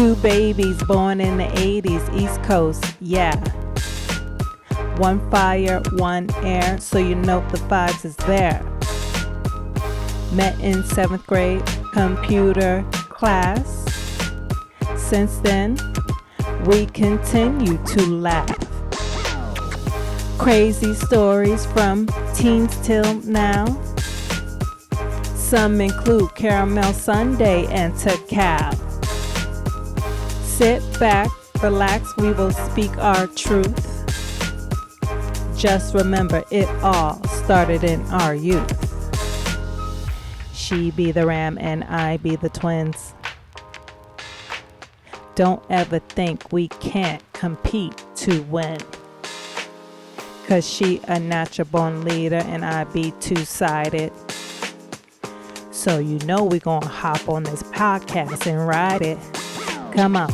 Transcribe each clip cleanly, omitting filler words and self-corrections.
Two babies born in the 80s, East Coast, yeah. One fire, one air, so you know the vibes is there. Met in 7th grade computer class. Since then, we continue to laugh. Crazy stories from teens till now. Some include caramel sundae and cacao. Sit back, relax, we will speak our truth. Just remember, it all started in our youth. She be the ram and I be the twins. Don't ever think we can't compete to win. Cause she a natural born leader and I be two-sided. So you know we gonna hop on this podcast and ride it. Come on.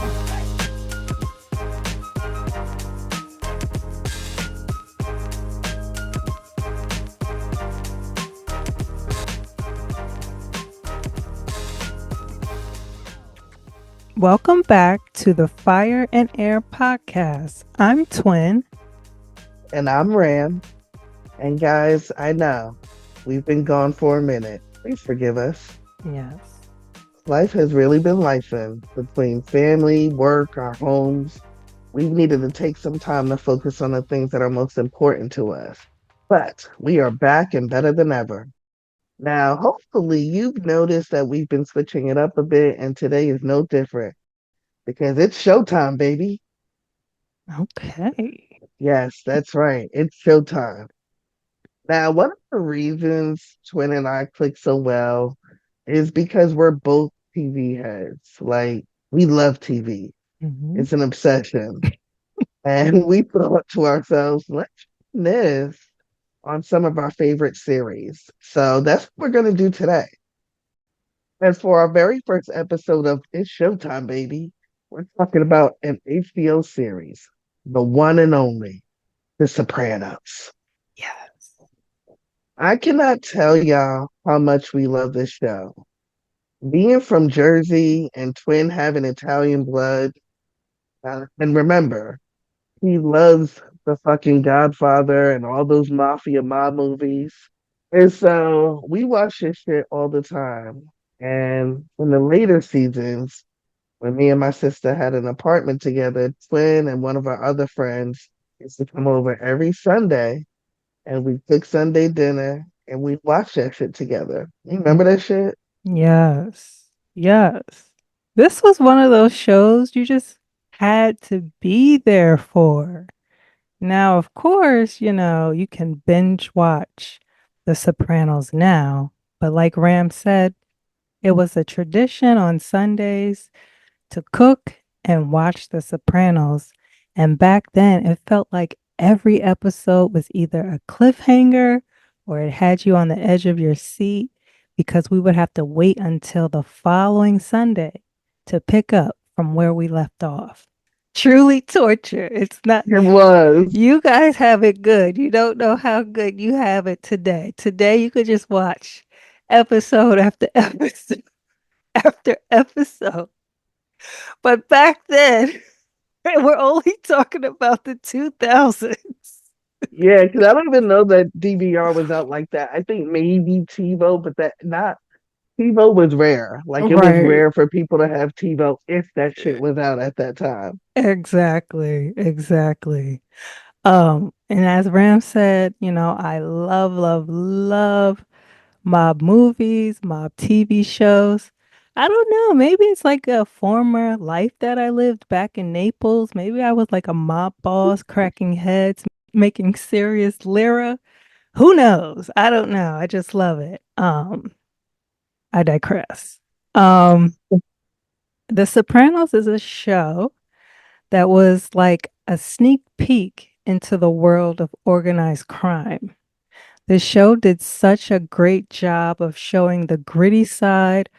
Welcome back to the Fire and Air podcast. I'm Twin. And I'm Ram. And guys, I know we've been gone for a minute. Please forgive us. Yes. Life has really been lifing between family, work, our homes. We've needed to take some time to focus on the things that are most important to us. But we are back and better than ever. Now, hopefully you've noticed that we've been switching it up a bit, and today is no different because it's showtime, baby. Okay. Yes, that's right. It's showtime. Now, one of the reasons Twin and I click so well is because we're both TV heads. Like, we love TV. Mm-hmm. It's an obsession. And we thought to ourselves, let's do this on some of our favorite series. So that's what we're going to do today. And for our very first episode of It's Showtime, baby, we're talking about an HBO series, the one and only, The Sopranos. Yes. I cannot tell y'all how much we love this show. Being from Jersey and Twin having Italian blood, and remember, he loves the fucking Godfather and all those mafia mob movies. And so we watch this shit all the time. And in the later seasons, when me and my sister had an apartment together, Twin and one of our other friends used to come over every Sunday and we cook Sunday dinner and we watch that shit together. You remember that shit? Yes. Yes. This was one of those shows you just had to be there for. Now, of course, you can binge watch The Sopranos now, but like Ram said, it was a tradition on Sundays to cook and watch The Sopranos. And back then, it felt like every episode was either a cliffhanger or it had you on the edge of your seat because we would have to wait until the following Sunday to pick up from where we left off. Truly torture. It's not. It was. You guys have it good. You don't know how good you have it today. Today, you could just watch episode after episode after episode. But back then, we're only talking about the 2000s. Yeah, because I don't even know that DVR was out like that. I think maybe TiVo, but that not TiVo was rare. Like it was Right. rare for people to have TiVo if that shit was out at that time. Exactly. And as Ram said, I love, love, love mob movies, mob TV shows. I don't know. Maybe it's like a former life that I lived back in Naples. Maybe I was like a mob boss, cracking heads, making serious lira. Who knows? I don't know. I just love it. I digress. The Sopranos is a show that was like a sneak peek into the world of organized crime. The show did such a great job of showing the gritty side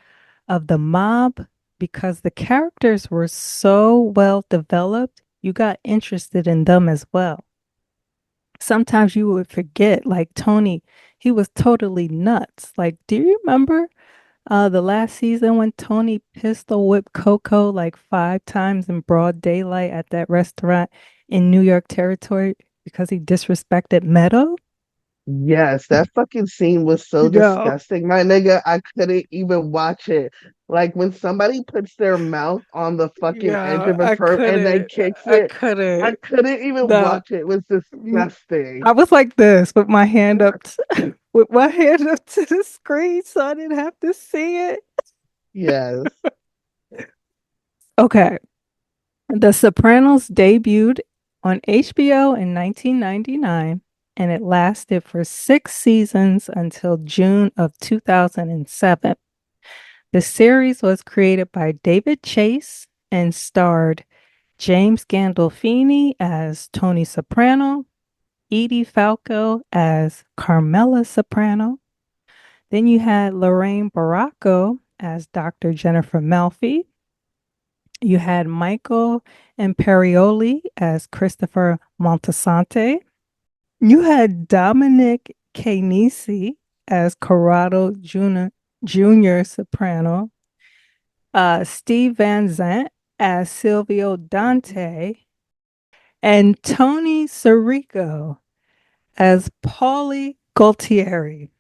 of the mob because the characters were so well developed, you got interested in them as well. Sometimes you would forget, like Tony, he was totally nuts. Like, do you remember The last season when Tony pistol whipped Coco like 5 times in broad daylight at that restaurant in New York territory because he disrespected Meadow. Yes, that fucking scene was so Yo, disgusting, my nigga. I couldn't even watch it. Like when somebody puts their mouth on the fucking edge yeah, of a I perm and then couldn't. kicks I it, I couldn't. couldn't even No. watch it. It was Mm, disgusting. I was like this with my hand up with my hand up to the screen so I didn't have to see it. Yes. Okay. The Sopranos debuted on HBO in 1999 and it lasted for 6 seasons until June of 2007. The series was created by David Chase and starred James Gandolfini as Tony Soprano, Edie Falco as Carmela Soprano. Then you had Lorraine Baracco as Dr. Jennifer Melfi. You had Michael Imperioli as Christopher Montasante. You had Dominic Canisi as Corrado Jr. Soprano. Steve Van Zandt as Silvio Dante. And Tony Sirico as Paulie Gualtieri.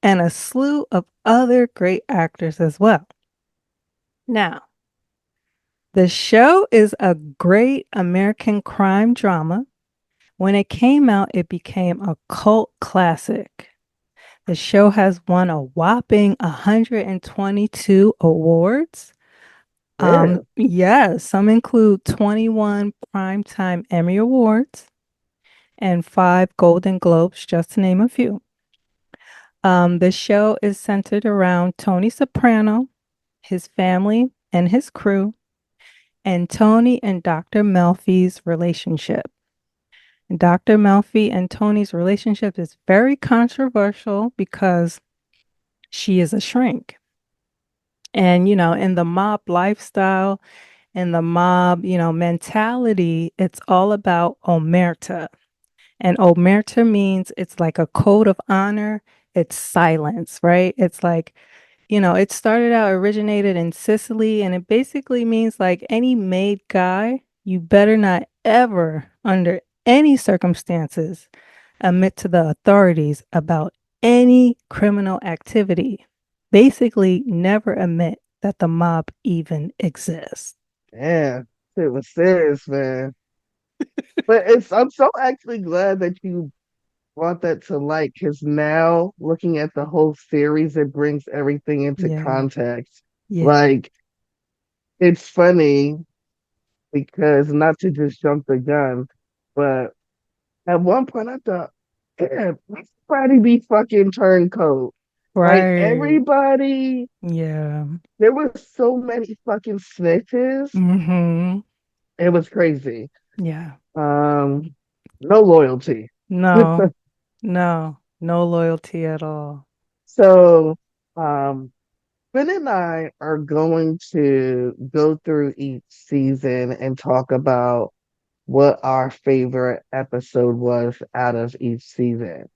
And a slew of other great actors as well. Now, the show is a great American crime drama. When it came out, it became a cult classic. The show has won a whopping 122 awards. Damn. Yes, some include 21 Primetime Emmy Awards and 5 Golden Globes, just to name a few. The show is centered around Tony Soprano, his family, and his crew, and Tony and Dr. Melfi's relationship. Dr. Melfi and Tony's relationship is very controversial because she is a shrink. And, in the mob lifestyle and the mob, mentality, it's all about omerta. And omerta means it's like a code of honor, it's silence, right? It's like, it started out, originated in Sicily, and it basically means like any made guy, you better not ever, under any circumstances, admit to the authorities about any criminal activity. Basically, never admit that the mob even exists. Damn. It was serious, man. But I'm so actually glad that you brought that to light because now looking at the whole series, it brings everything into Yeah, context. yeah, Like, it's funny because not to just jump the gun, but at one point I thought, damn, everybody be fucking turncoat. Like right. everybody, Yeah. there was so many fucking snitches. Mm-hmm. It was crazy. Yeah. Um, no loyalty. No, no, no loyalty at all. So, um, Ben and I are going to go through each season and talk about what our favorite episode was out of each season.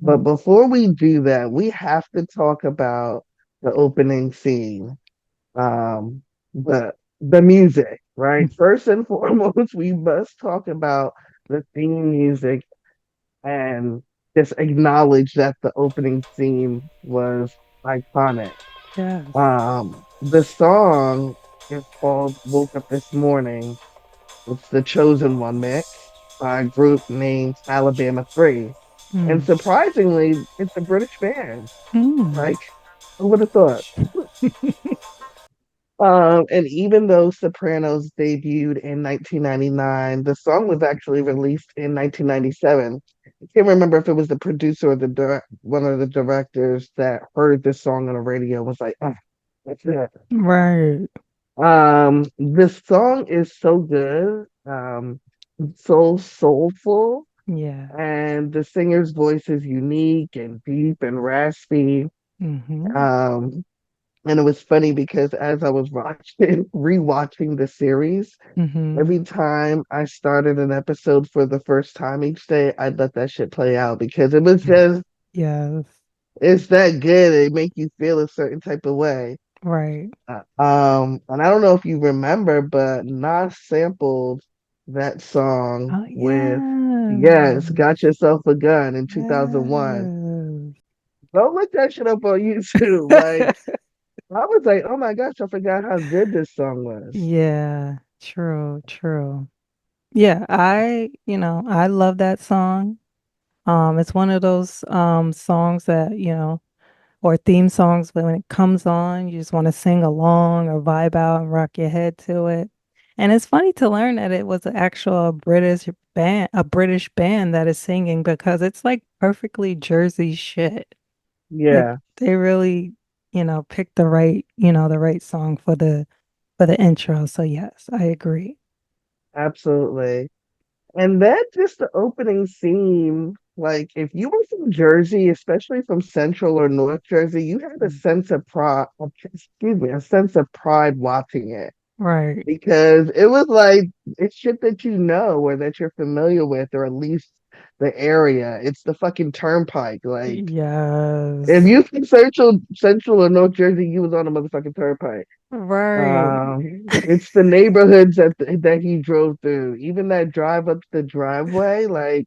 But Mhm. before we do that, we have to talk about the opening scene. The music, right? First and foremost, we must talk about the theme music and just acknowledge that the opening scene was iconic. Yes. The song is called Woke Up This Morning. It's the Chosen One mix by a group named Alabama 3. Mm. And surprisingly, it's a British band. Mm. Like, who would have thought? And even though Sopranos debuted in 1999, the song was actually released in 1997. I can't remember if it was the producer or one of the directors that heard this song on the radio and was like, oh, that's it. Right. This song is so good, so soulful, Yeah. and the singer's voice is unique and deep and raspy. Mm-hmm. Um, and it was funny because as I was watching, rewatching the series, Mm-hmm. every time I started an episode for the first time each day, I'd let that shit play out because it was just Yes. It's that good. It make you feel a certain type of way. Right. And I don't know if you remember, but Nas sampled that song Oh, with, yeah. yes, Got Yourself a Gun in 2001. Yes. Go look that shit up on YouTube. Like, I was like, oh my gosh, I forgot how good this song was. Yeah, true, true. Yeah, I love that song. It's one of those songs that, or theme songs when it comes on, you just want to sing along or vibe out and rock your head to it. And it's funny to learn that it was an actual British band that is singing because it's like perfectly Jersey shit. Like Yeah, they really, picked the right song for the intro. So yes, I agree. absolutely. And then just the opening scene, like if you were from Jersey, especially from Central or North Jersey, you had a sense of pride, excuse me, a sense of pride watching it Right. because it was like it's shit that you know or that you're familiar with, or at least the area. It's the fucking turnpike. Like if Yes. you from Central or North Jersey, you was on a motherfucking turnpike. Right. It's the neighborhoods that he drove through. Even that drive up the driveway, like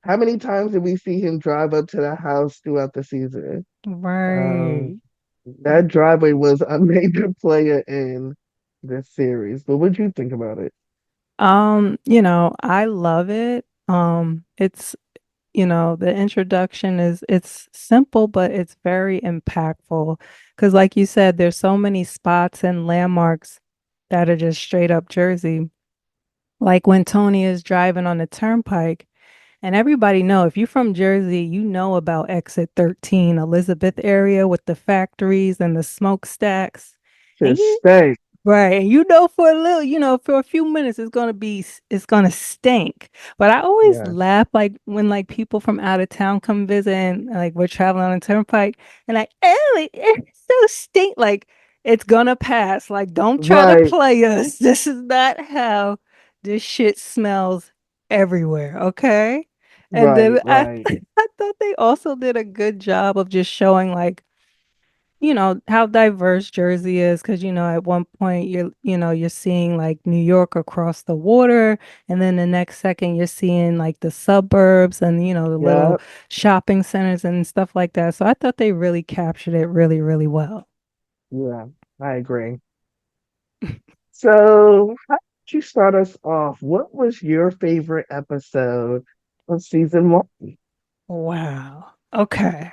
how many times did we see him drive up to the house throughout the season? Um, Right. that driveway was a major player in this series. But what do you think about it? I love it. The introduction it's simple, but it's very impactful. Because like you said, there's so many spots and landmarks that are just straight up Jersey. Like when Tony is driving on the turnpike, and everybody know if you're from Jersey, you know about Exit 13, Elizabeth area with the factories and the smokestacks. And Just you stay. Right. And for a little, for a few minutes, it's gonna stink. But I always Yes. laugh like when like people from out of town come visit and like we're traveling on a turnpike and like, oh, it's so stink. Like it's gonna pass. Like don't try to Right, play us. This is not how this shit smells everywhere. Okay. And then right, right. I thought they also did a good job of just showing like how diverse Jersey is because at one point you're seeing like New York across the water and then the next second you're seeing like the suburbs and the little Yeah, shopping centers and stuff like that. So I thought they really captured it really, really well. yeah, I agree. So, how did you start us off? What was your favorite episode of season one? Wow. Okay.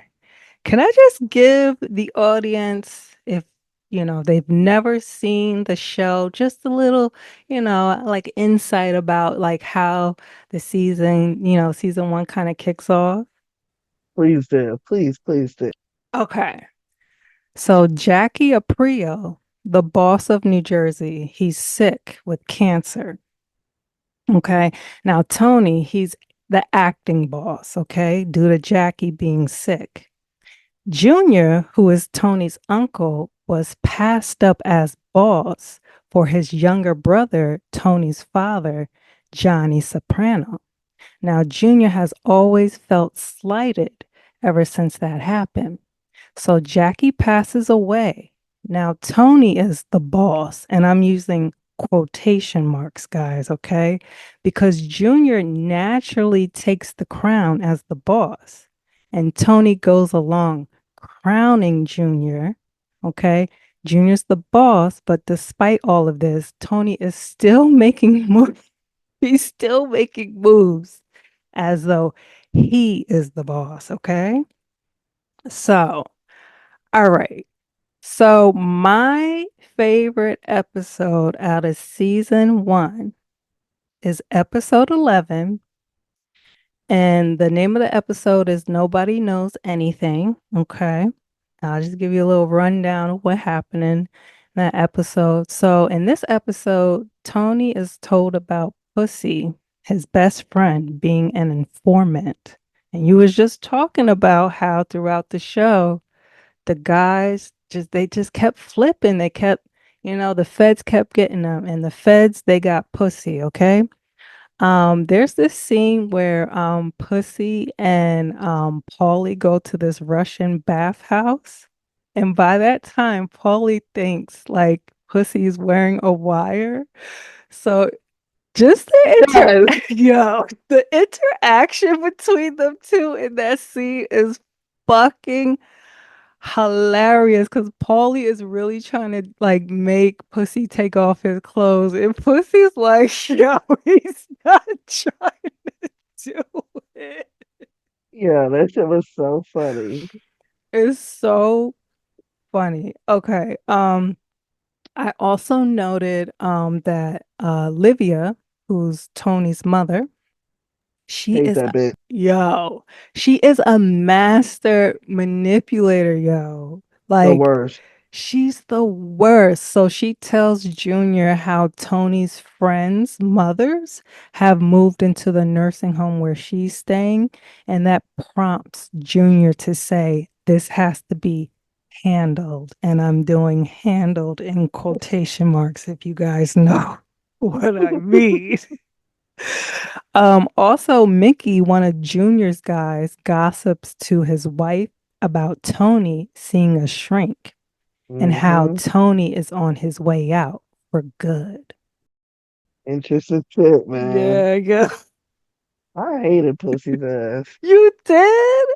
Can I just give the audience, if they've never seen the show, just a little, like insight about like how the season one kind of kicks off? Please do. Please, please do. Okay. So Jackie Aprio, the boss of New Jersey, he's sick with cancer. Okay. Now Tony, he's the acting boss, okay, due to Jackie being sick. Junior, who is Tony's uncle, was passed up as boss for his younger brother, Tony's father, Johnny Soprano. Now, Junior has always felt slighted ever since that happened. So Jackie passes away. Now, Tony is the boss, and I'm using quotation marks, guys, okay? Because Junior naturally takes the crown as the boss, and Tony goes along crowning Junior, okay? Junior's the boss, but despite all of this, Tony is still making moves. He's still making moves as though he is the boss, okay? So, all right. So, my favorite episode out of season one is episode 11. And the name of the episode is Nobody Knows Anything. Okay. I'll just give you a little rundown of what happened in that episode. So, in this episode, Tony is told about Pussy, his best friend, being an informant. And you was just talking about how throughout the show, the guys they just kept flipping. The feds kept getting them, and the feds they got pussy, okay? There's this scene where Pussy and Paulie go to this Russian bathhouse. And by that time, Paulie thinks like Pussy's wearing a wire. So just Yes. the interaction between them two in that scene is fucking hilarious because Paulie is really trying to like make Pussy take off his clothes, and Pussy's like, yo, he's not trying to do it. Yeah, that shit was so funny. It's so funny. Okay. I also noted that Livia, who's Tony's mother, she Hate is, that bitch. yo, she is a master manipulator, yo. The Like, worst. she's the worst. So she tells Junior how Tony's friends' mothers have moved into the nursing home where she's staying, and that prompts Junior to say, this has to be handled. And I'm doing handled in quotation marks if you guys know what I mean. Also, Mickey, one of Junior's guys, gossips to his wife about Tony seeing a shrink and how Hmm. Tony is on his way out for good. Interesting shit, man. Yeah, yeah. I hated Pussy's ass. You did?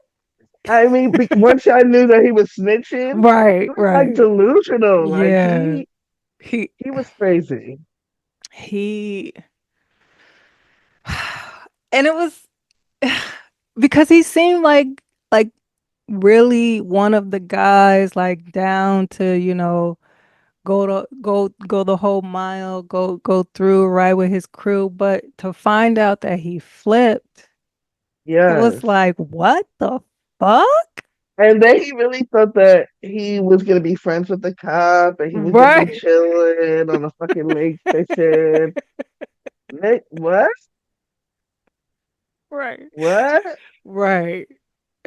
I mean, once I knew that he was snitching, he Right, was like right. delusional. Like Yeah. He he was crazy. he and it was because he seemed like really one of the guys like down to, go the whole mile, go through right with his crew, but to find out that he flipped, it was Yes. like, what the fuck? And then he really thought that he was gonna be friends with the cop and he was gonna be Right. chilling on a fucking lake fishing. Nick, what? Right. What? Right.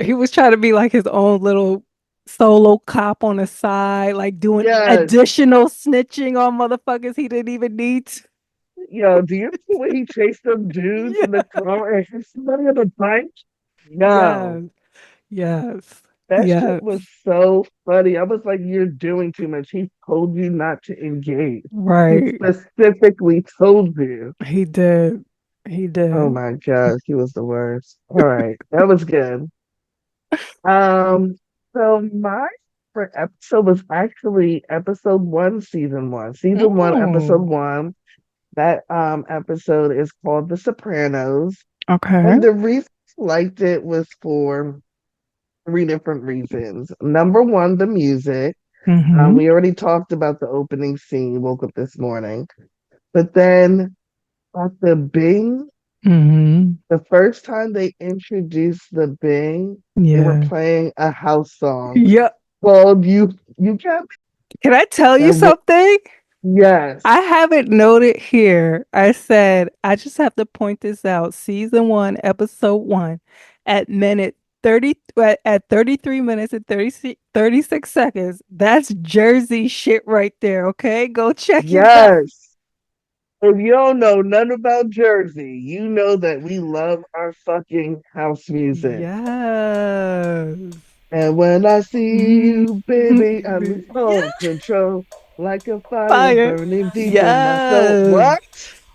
He was trying to be like his own little solo cop on the side, like doing Yes. additional snitching on motherfuckers he didn't even need to. Yo, do you see when he chased them dudes in the Yeah. car and hit somebody on the bike? No. Yes. Yes. That shit Yes. was so funny. I was like, you're doing too much. He told you not to engage. He Right. specifically told you. He did. He Oh did. my gosh, he was the worst. All right, that was good. Um, so my favorite episode was actually episode one, season one. Season one, episode Mm. one. That episode is called The Sopranos. Okay. And the reason I liked it was for three different reasons. Number one, the music. Mm-hmm. We already talked about the opening scene, woke up this morning. But then at the Bing, Mm-hmm. the first time they introduced the Bing, they were Yeah. playing a house song Yeah. called You Got Me. Can I tell you That wa- something? I yes, have it noted here. I said, I just have to point this out. Season one, episode one, at minute 30, at 33 minutes and 36 seconds. That's Jersey shit right there. Okay. Go check it out. yes. If you don't know nothing about Jersey, you know that we love our fucking house music. Yes. And when I see Mhm. you, baby, I lose Yeah. all control like a fire Fire. burning deep in my soul. Yes.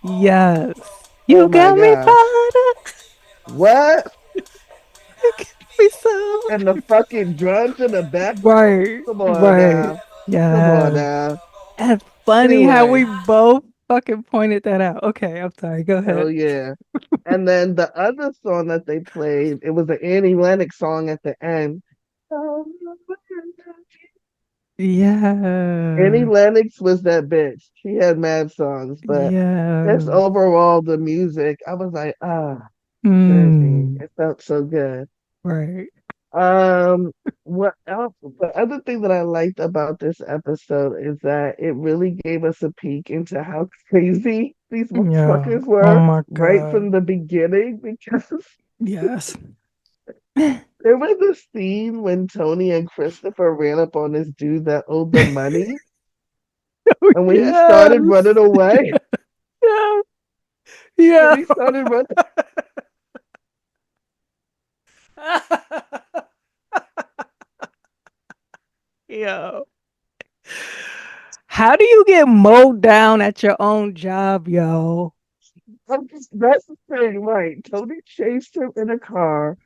What? Yes. Oh You my got me gosh. fired up. What? You got me so. And the fucking drums in the back. Right. Come on Right. now. Come on Yeah. now. That's funny how Anyway, we both fucking pointed that out. Okay, I'm sorry. Go hell ahead. yeah. And then the other song that they played, it was an Annie Lennox song at the end. Annie Yeah. Lennox was that bitch. She had mad songs, but just Yeah. overall the music, I was like, Jersey. Mm. It felt so good. Right. Um, what else? The other thing that I liked about this episode is that it really gave us a peek into how crazy these Yeah. motherfuckers Oh were my right from God. the beginning because Yes. there was a scene when Tony and Christopher ran up on this dude that owed them money, and when he started running Yes. away, Yeah. when Yeah. he started running. Yo. How do you get mowed down at your own job, yo? That's the thing, right? Tony chased him in a car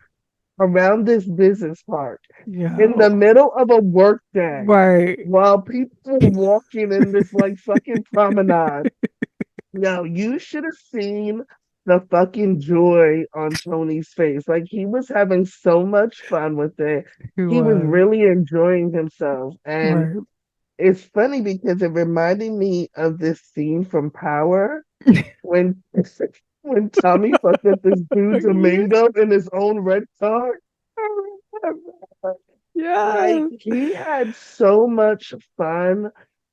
around this business park in Yo. the middle of a work day Right. while people were walking in this like fucking promenade. No, you should have seen the fucking joy on Tony's face. Like he was having so much fun with it. He He was was. really enjoying himself. And Right. it's funny because it reminded me of this scene from Power when when Tommy fucked up this dude Yeah. Domingo in his own red car. Like Yes. he had so much fun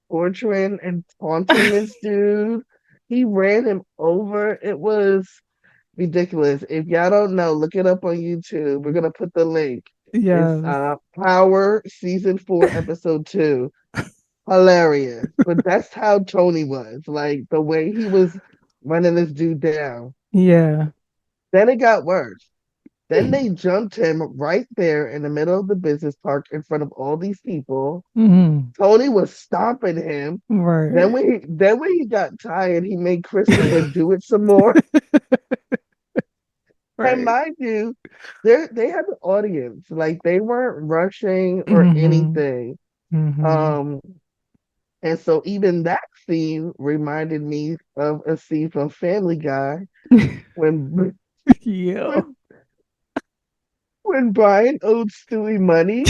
torturing and taunting this dude. He ran him over. It was ridiculous. If y'all don't know, look it up on YouTube. We're gonna put the link. It's Yes. Power season 4, episode 2. Hilarious. But that's how Tony was. Like the way he was running this dude down. Yeah. Then it got worse. Then they jumped him right there in the middle of the business park in front of all these people. Hmm. Tony was stomping him. Right. Then when he got tired, he made Christopher do it some more. And Right. mind you, they had an audience. Like they weren't rushing or Hmm. anything. Hmm. Um, and so even that scene reminded me of a scene from Family Guy when Yo. when when Brian owed Stewie money.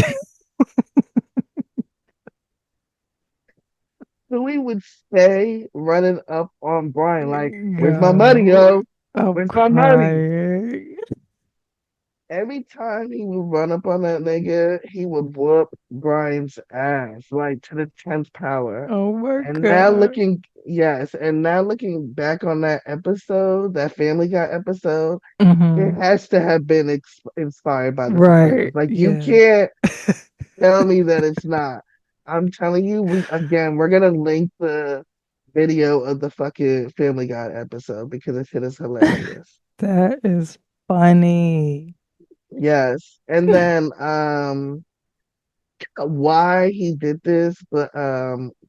Stewie would stay running up on Brian like, "Where's my money, Yo. yo? I'm Where's my money?" crying. Every time he would run up on that nigga, he would whoop Brian's ass, like to the 10th power. Oh my And now God. looking, yes, and now looking back on that episode, that Family Guy episode, it Hmm. has to have been inspired by The Sopranos. Right. Like you Yeah. can't tell me that it's not. I'm telling you, we're gonna link the video of the fucking Family Guy episode because this shit is hilarious. That is funny. Yes. And then why he did this, but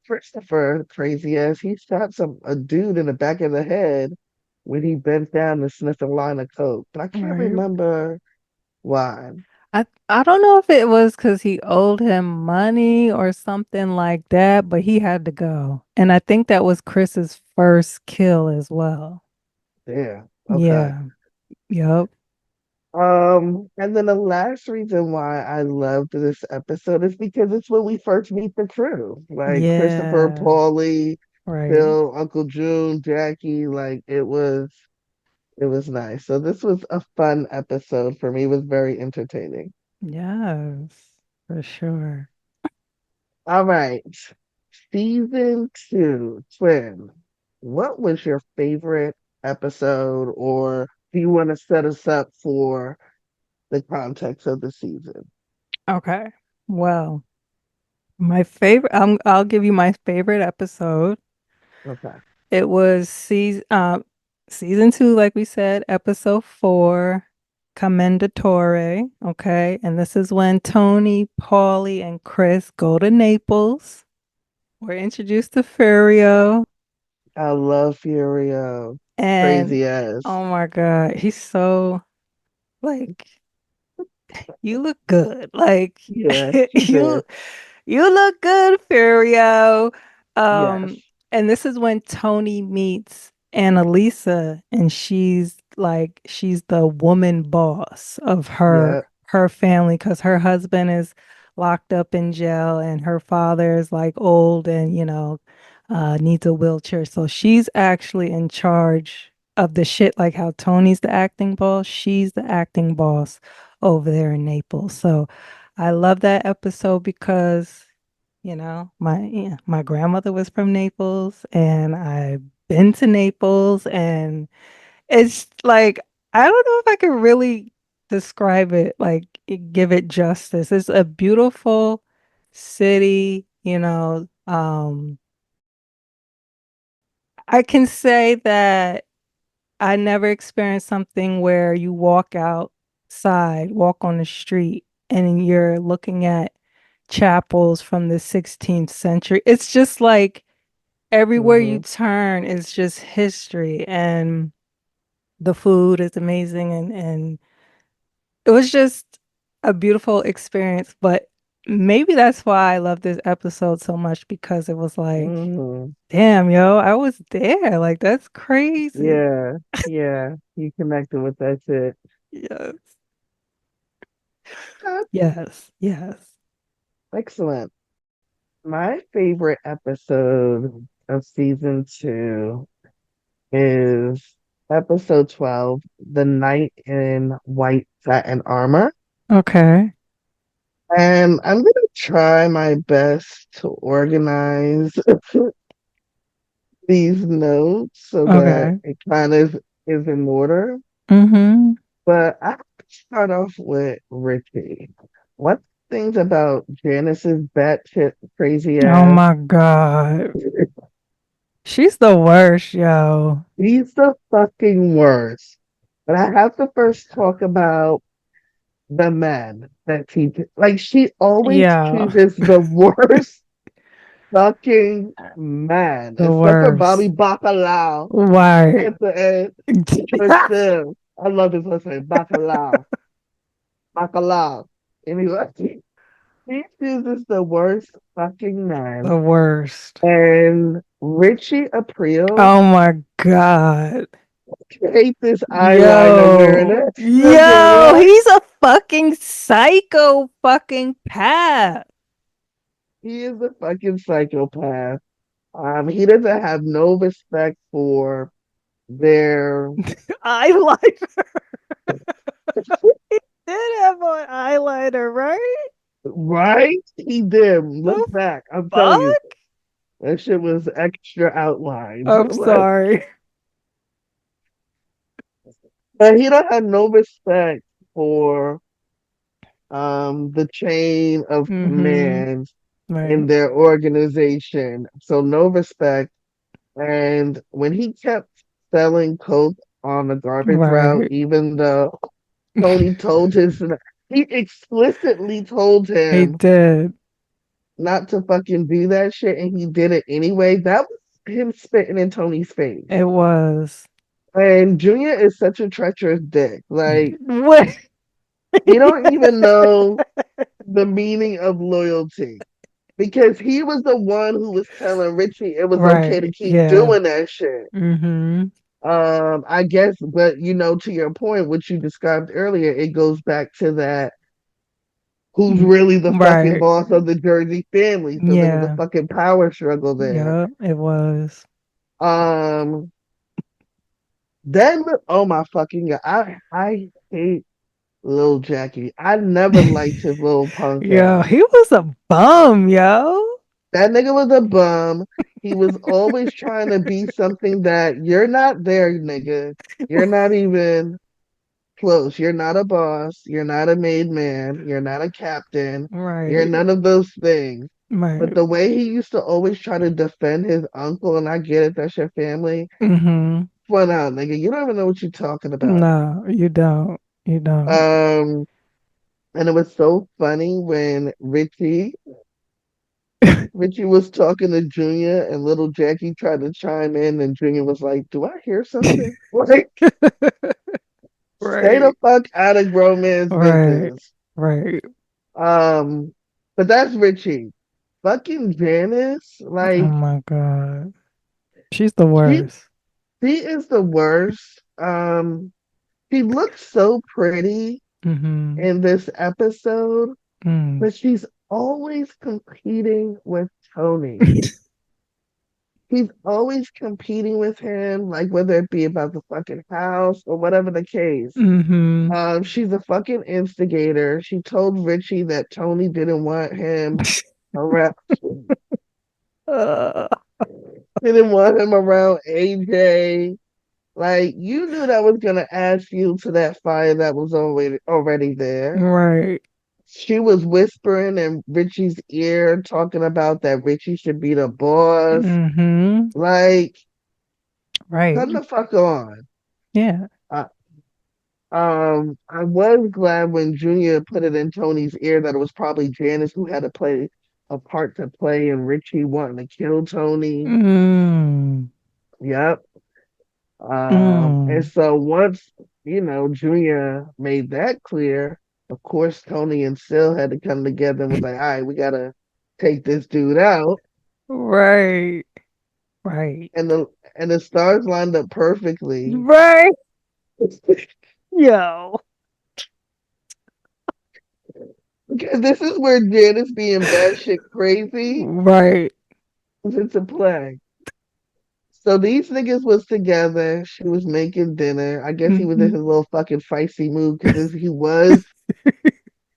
Christopher, crazy ass, he shot a dude in the back of the head when he bent down to sniff a line of coke. But I can't Right. remember why. I don't know if it was because he owed him money or something like that, but he had to go. And I think that was Chris's first kill as well. Yeah. Okay. Yeah. Yep. And then the last reason why I loved this episode is because it's when we first meet the crew. Like Christopher, Yeah. Paulie, Right. Phil, Uncle June, Jackie, like it was nice. So this was a fun episode for me. It was very entertaining. Yes, for sure. All right. Season 2, Twin. What was your favorite episode, or do you want to set us up for the context of the season? Okay. Well, my favorite, I'll give you my favorite episode. Okay. It was season two, like we said, episode four, Commendatore. Okay. And this is when Tony, Paulie, and Chris go to Naples. We're introduced to Furio. I love Furio. And Crazy ass. oh my God, he's so like, you look good. Like Yeah, he you did. You look good, Furio. Yes. Um, and this is when Tony meets Annalisa, and she's the woman boss of Yeah. her family because her husband is locked up in jail and her father is like old and needs a wheelchair. So she's actually in charge of the shit, like how Tony's the acting boss, she's the acting boss over there in Naples. So I love that episode because, my grandmother was from Naples and I've been to Naples and it's like I don't know if I can really describe it, like give it justice. It's a beautiful city, I can say that I never experienced something where you walk outside, walk on the street, and you're looking at chapels from the 16th century. It's just like everywhere you Hmm. turn is just history, and the food is amazing, and it was just a beautiful experience. But maybe that's why I love this episode so much because it was like, Hmm. damn, yo, I was there. Like, that's crazy. Yeah, yeah, you connected with that shit. Yes. Uh, Yes. Yes. Excellent. My favorite episode of season two is episode 12, The Knight in White Satin Armor. Okay. And I'm gonna try my best to organize these notes so that Okay. it kind of is in order. Mm-hmm. But I have to start off with Richie. What things about Janice's batshit crazy Oh ass? my God. She's the worst, yo. He's the fucking worst. But I have to first talk about the men that she always Yeah. chooses the worst fucking man, The except for Bobby worst. Bacalao Why? at the end. But still, I love his whole name, Bacalao. Bacalao. Anyway, he chooses the worst fucking man. The worst. And Richie Aprile Oh my God. hate this eyeliner wearing Yo. ass nigga, Yo, right? he's a fucking psycho fucking path. He is a fucking psychopath. He doesn't have no respect for their Eyeliner. Did have on eyeliner, right? right. He did. Look The back. I'm telling you, fuck? that shit was extra outlined. I'm Like, sorry. but he don't have no respect for the chain of Mm-hmm. command in Right. their organization. So no respect. And when he kept selling coke on the garbage route, Right. even though Tony told his, he explicitly told He him did. not to fucking do that shit, and he did it anyway. That was him spitting in Tony's face. It was. And Junior is such a treacherous dick. Like, What? he don't even know the meaning of loyalty. Because he was the one who was telling Richie it was okay to Right. keep Yeah. doing that shit. Mm-hmm. I guess, but to your point, which you described earlier, it goes back to that who's really the fucking Right. boss of the Jersey family. So there was a Yeah. fucking power struggle there. Yeah, it was. Um, then oh my fucking god, I hate Lil Jackie. I never liked his little punk Yo, ass. he was a bum, yo. That nigga was a bum. He was always trying to be something that you're not there, nigga. You're not even close. You're not a boss. You're not a made man. You're not a captain. You're Right. none of those things. But Right. the way he used to always try to defend his uncle, and I get it, that's your family. Mm-hmm. Fun out, nigga. You don't even know what you're talking about. No, you don't. You don't. Um, and it was so funny when Richie was talking to Junior and little Jackie tried to chime in, and Junior was like, "Do I hear something?" Like, stay the Right. fuck out of grown man's Right. business. Right. Um, but that's Richie. Fucking Janice, Oh like my God. She's the she worst. she is the worst. She looks so pretty Mm-hmm. in this episode, Mm. but she's always competing with Tony. He's always competing with him, like whether it be about the fucking house or whatever the case. Mm-hmm. She's a fucking instigator. She told Richie that Tony didn't want him around, Uh, didn't want him around AJ. Like you knew that was gonna add fuel to that fire that was already there. right. She was whispering in Richie's ear, talking about that Richie should be the boss. Mm-hmm. Like, Right. come the fuck on. Yeah. I, I was glad when Junior put it in Tony's ear that it was probably Janice who had to play a part to play and Richie wanting to kill Tony. Mm. Yep. And Mm. so once, Junior made that clear, of course, Tony and Sil had to come together and was like, all right, we gotta take this dude out. Right. Right. And the and the stars lined up perfectly. Right. Yo. Because this is where Janice being batshit crazy Right. comes into play. So these niggas was together. She was making dinner. I guess he was in Mhm. his little fucking feisty mood because he was, you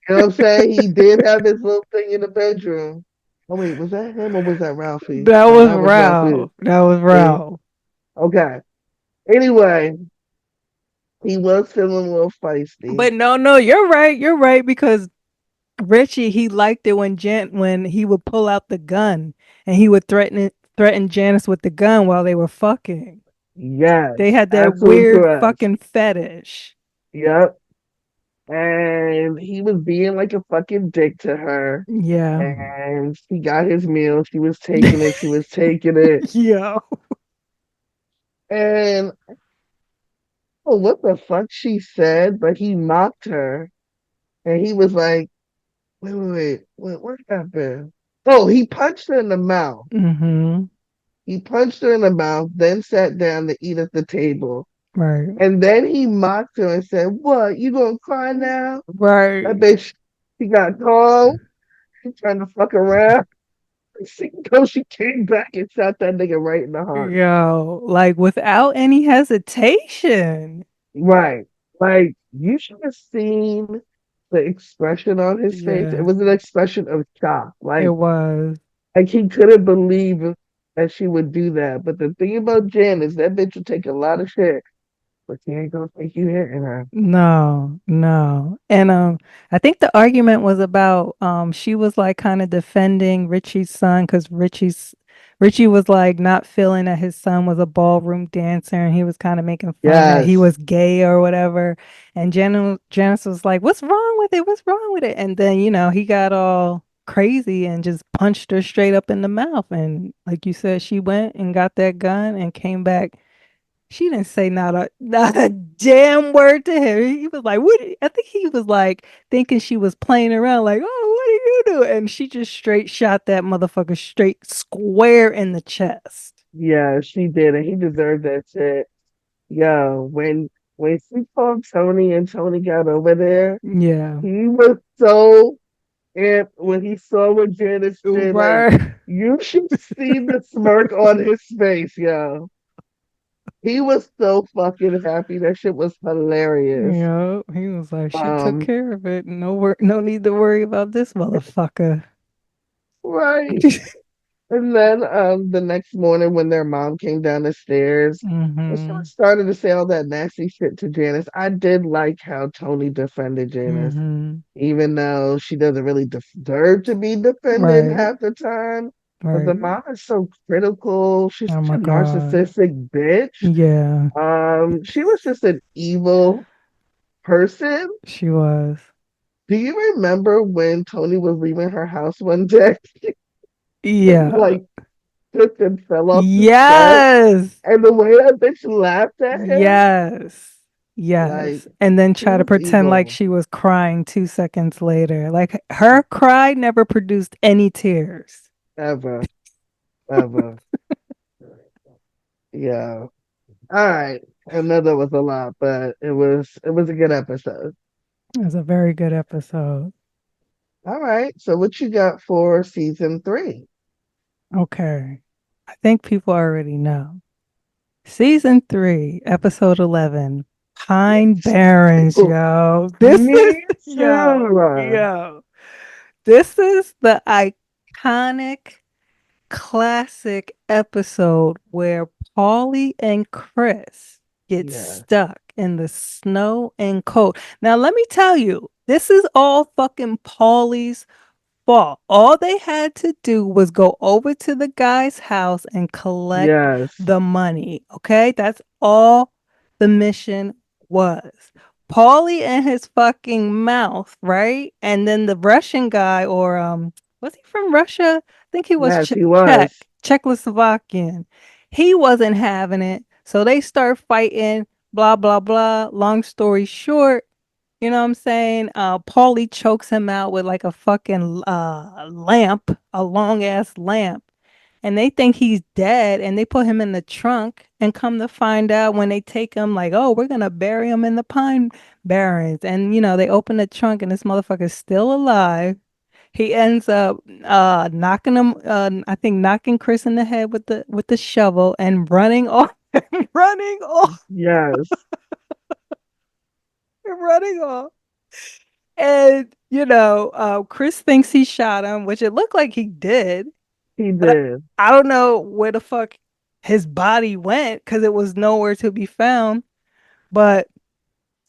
know what I'm saying? He did have his little thing in the bedroom. Oh wait, was that him or was that Ralphie? That No, was that was Ralphie. Ralph. That was See? Ralph. Okay. Anyway, he was feeling a little feisty. But no, no, you're right. You're right because Richie, he liked it when he would pull out the gun and he would threaten Janice with the gun while they were fucking. They Yes, had that absolutely weird correct. fucking fetish. Yep. And he was being like a fucking dick to her. Yeah. And he got his meal. She was taking it. She was taking it. Yeah. And oh, what the fuck she said, but he mocked her. And he was like, what happened? Oh, he punched her in the mouth. Mm-hmm. He punched her in the mouth, then sat down to eat at the table. Right. And then he mocked her and said, what, you gonna cry now? That Right. bitch, she got calm. She trying to fuck around. She came back and shot that nigga right in the heart. Yo, like without any hesitation. Right. Like you should have seen the expression on his face. It Yeah, was an expression of shock. it was. Like he couldn't believe that she would do that. But the thing about Jen is that bitch will take a lot of shit, but she ain't gonna take you hitting her. No, no. And I think the argument was about she was like kind of defending Richie's son because Richie was like not feeling that his son was a ballroom dancer and he was kind of making fun that he Yes. was gay or whatever. And Janice was like, "What's wrong with it? What's wrong with it?" And then, he got all crazy and just punched her straight up in the mouth. And like you said, she went and got that gun and came back. She didn't say not a damn word to him. He was like, "What?" I think he was like thinking she was playing around, like, "Oh, what are you doing?" And she just straight shot that motherfucker straight square in the chest. Yeah, she did, and he deserved that shit. Yo, when she called Tony and Tony got over there, Yeah, he was so amped when he saw what Janice did. Like, right. you should see the smirk on his face, yo. He was so fucking happy. That shit was hilarious. He was like, "She took Um, care of it. No need to worry about this motherfucker." right. And then the next morning when their mom came down the stairs and she Mm-hmm. started to say all that nasty shit to Janice, I did like how Tony defended Janice, Mm-hmm. even though she doesn't really deserve to be defended Right. half the time. But the Right. mom is so critical. She's Oh my such a God. narcissistic bitch. Yeah, She was just an evil person. she was. Do you remember when Tony was leaving her house one day and Yeah. like took and fell off the steps? Yes. And the way that bitch laughed at him, Yes. like Yes. And then she try to was pretend like evil. she was crying 2 seconds later. Like her cry never produced any tears. Ever, ever. Yeah. All right. I know that was a lot, but it was a good episode. It was a very good episode. All right. So what you got for season three? Okay. I think people already know. Season 3, episode 11, Pine Barrens, yo. This is, Me yo, too. yo. This is the iconic classic episode where Paulie and Chris get Yeah. stuck in the snow and cold. Now, let me tell you, this is all fucking Paulie's fault. All they had to do was go over to the guy's house and collect Yes. the money. Okay. That's all. the mission was. Paulie and his fucking mouth, right? And then the Russian guy, or was he from Russia? I think he was Yes, he Czech, was. Czechoslovakian. He wasn't having it. So they start fighting, blah, blah, blah. Long story short, you know what I'm saying? Paulie chokes him out with like a fucking lamp, a long ass lamp, and they think he's dead and they put him in the trunk, and come to find out when they take him, like, oh, we're gonna bury him in the pine barrens, and they open the trunk and this motherfucker's still alive. He ends up knocking him, I think knocking Chris in the head with the shovel and running off, running off, Yes, running off. And Chris thinks he shot him, which it looked like he did. he But did. I don't know where the fuck his body went because it was nowhere to be found. But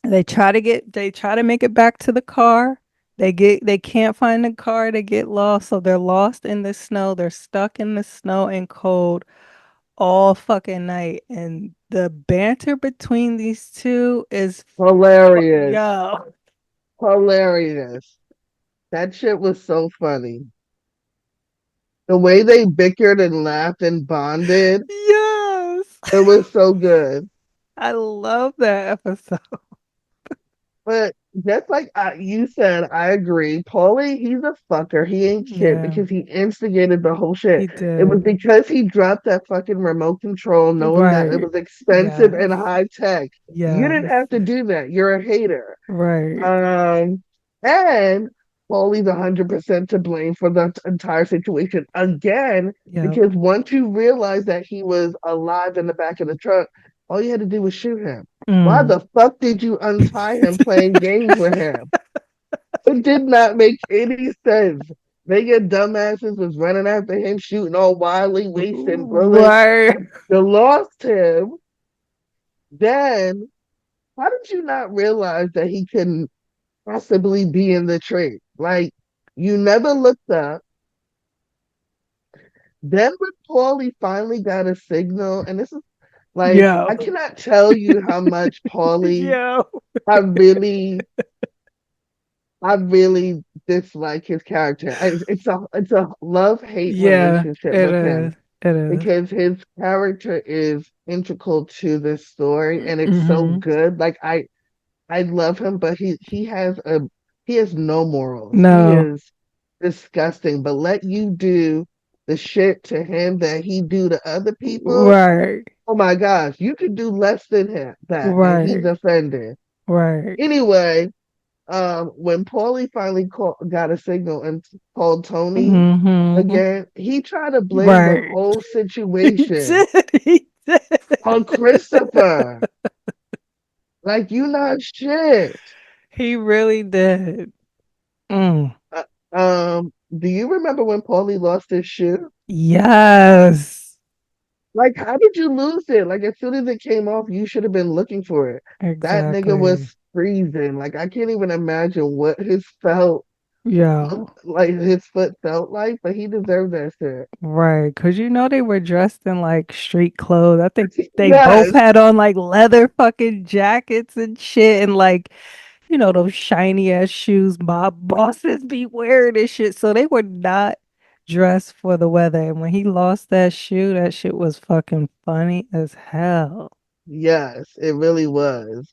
they try to make it back to the car. They can't find the car. They get lost, so they're lost in the snow. They're stuck in the snow and cold all fucking night. And the banter between these two is Hilarious. yo, Hilarious. That shit was so funny. The way they bickered and laughed and bonded, yes. it was so good. I love that episode. But just like you said, I agree. Paulie, he's a fucker. He ain't shit Yeah, because he instigated the whole shit. he It was did. because he dropped that fucking remote control, knowing that it Right. was expensive and Yes. high tech. You didn't Yes. have to do that. You're a hater. Right. Um, and Paulie's 100% to blame for the entire situation again, Yep. because once you realize that he was alive in the back of the truck, all you had to do was shoot him. Why Mm. the fuck did you untie him playing games with him? It did not make any sense. They get dumbasses was running after him, shooting all wildly, wasting bullets. Right. You lost him. Then, how did you not realize that he couldn't possibly be in the trade? Like, you never looked up. Then when Paulie finally got a signal, and this is like, I Yo. cannot tell you how much Paulie Yo. I really I really dislike his character. It's a love hate Yeah, relationship it with him is. It is. because his character is integral to this story and it's so Mm-hmm. good. Like I love him, but he has no morals. He No. is disgusting. But let you do the shit to him that he do to other people. Right. Oh my gosh, you could do less than him that, and he's Right. offended. Right. Anyway, when Paulie finally got a signal and called Tony Mm-hmm. again, he tried to blame the Right. whole He situation did. He did. on Christopher. Like, you not shit. He really did. Mm. Do you remember when Paulie lost his shoe? Yes. Like, how did you lose it? Like, as soon as it came off, you should have been looking for it. That nigga Exactly. was freezing. Like, I can't even imagine what his felt Yo. like his foot felt like, but he deserved that shit. Right. Cause they were dressed in like street clothes. I think they both Yes, had on like leather fucking jackets and shit, and like, those shiny ass shoes mob bosses be wearing and shit. So they were not dressed for the weather. And when he lost that shoe, that shit was fucking funny as hell. yes, it really was.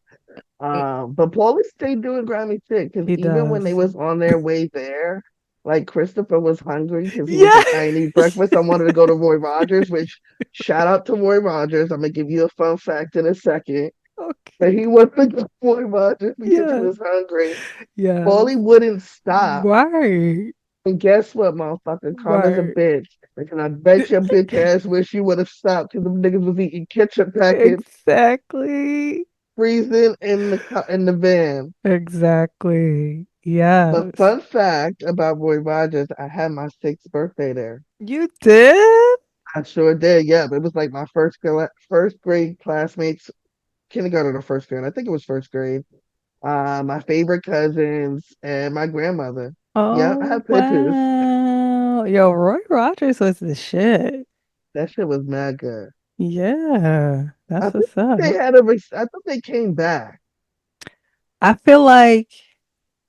Mm. But Paulie stayed doing grimy shit because He even when they does. was on their way there, like Christopher was hungry because he was Yeah. like, I need breakfast. I wanted to go to Roy Rogers, which shout out to Roy Rogers. I'm gonna give you a fun fact in a second. But Okay. he went to Roy Rogers because he Yeah. was hungry. Yes. Paulie wouldn't stop. Right. And guess what, motherfucker? Karma's a Right. bitch. And I bet your bitch ass wish you would have stopped because them niggas was eating ketchup packets, Exactly. freezing in the van. Exactly. But Yes. fun fact about Roy Rogers, I had my sixth birthday there. You did? I sure did. Yeah, but it was like my first grade classmates, kindergarten or first grade. I think it was first grade. My favorite cousins and my grandmother. Yeah, I Oh, have pictures. wow. Yo, Roy Rogers was the shit. That shit was mad good. Yeah, I that's think what's up. I thought they came back. I feel like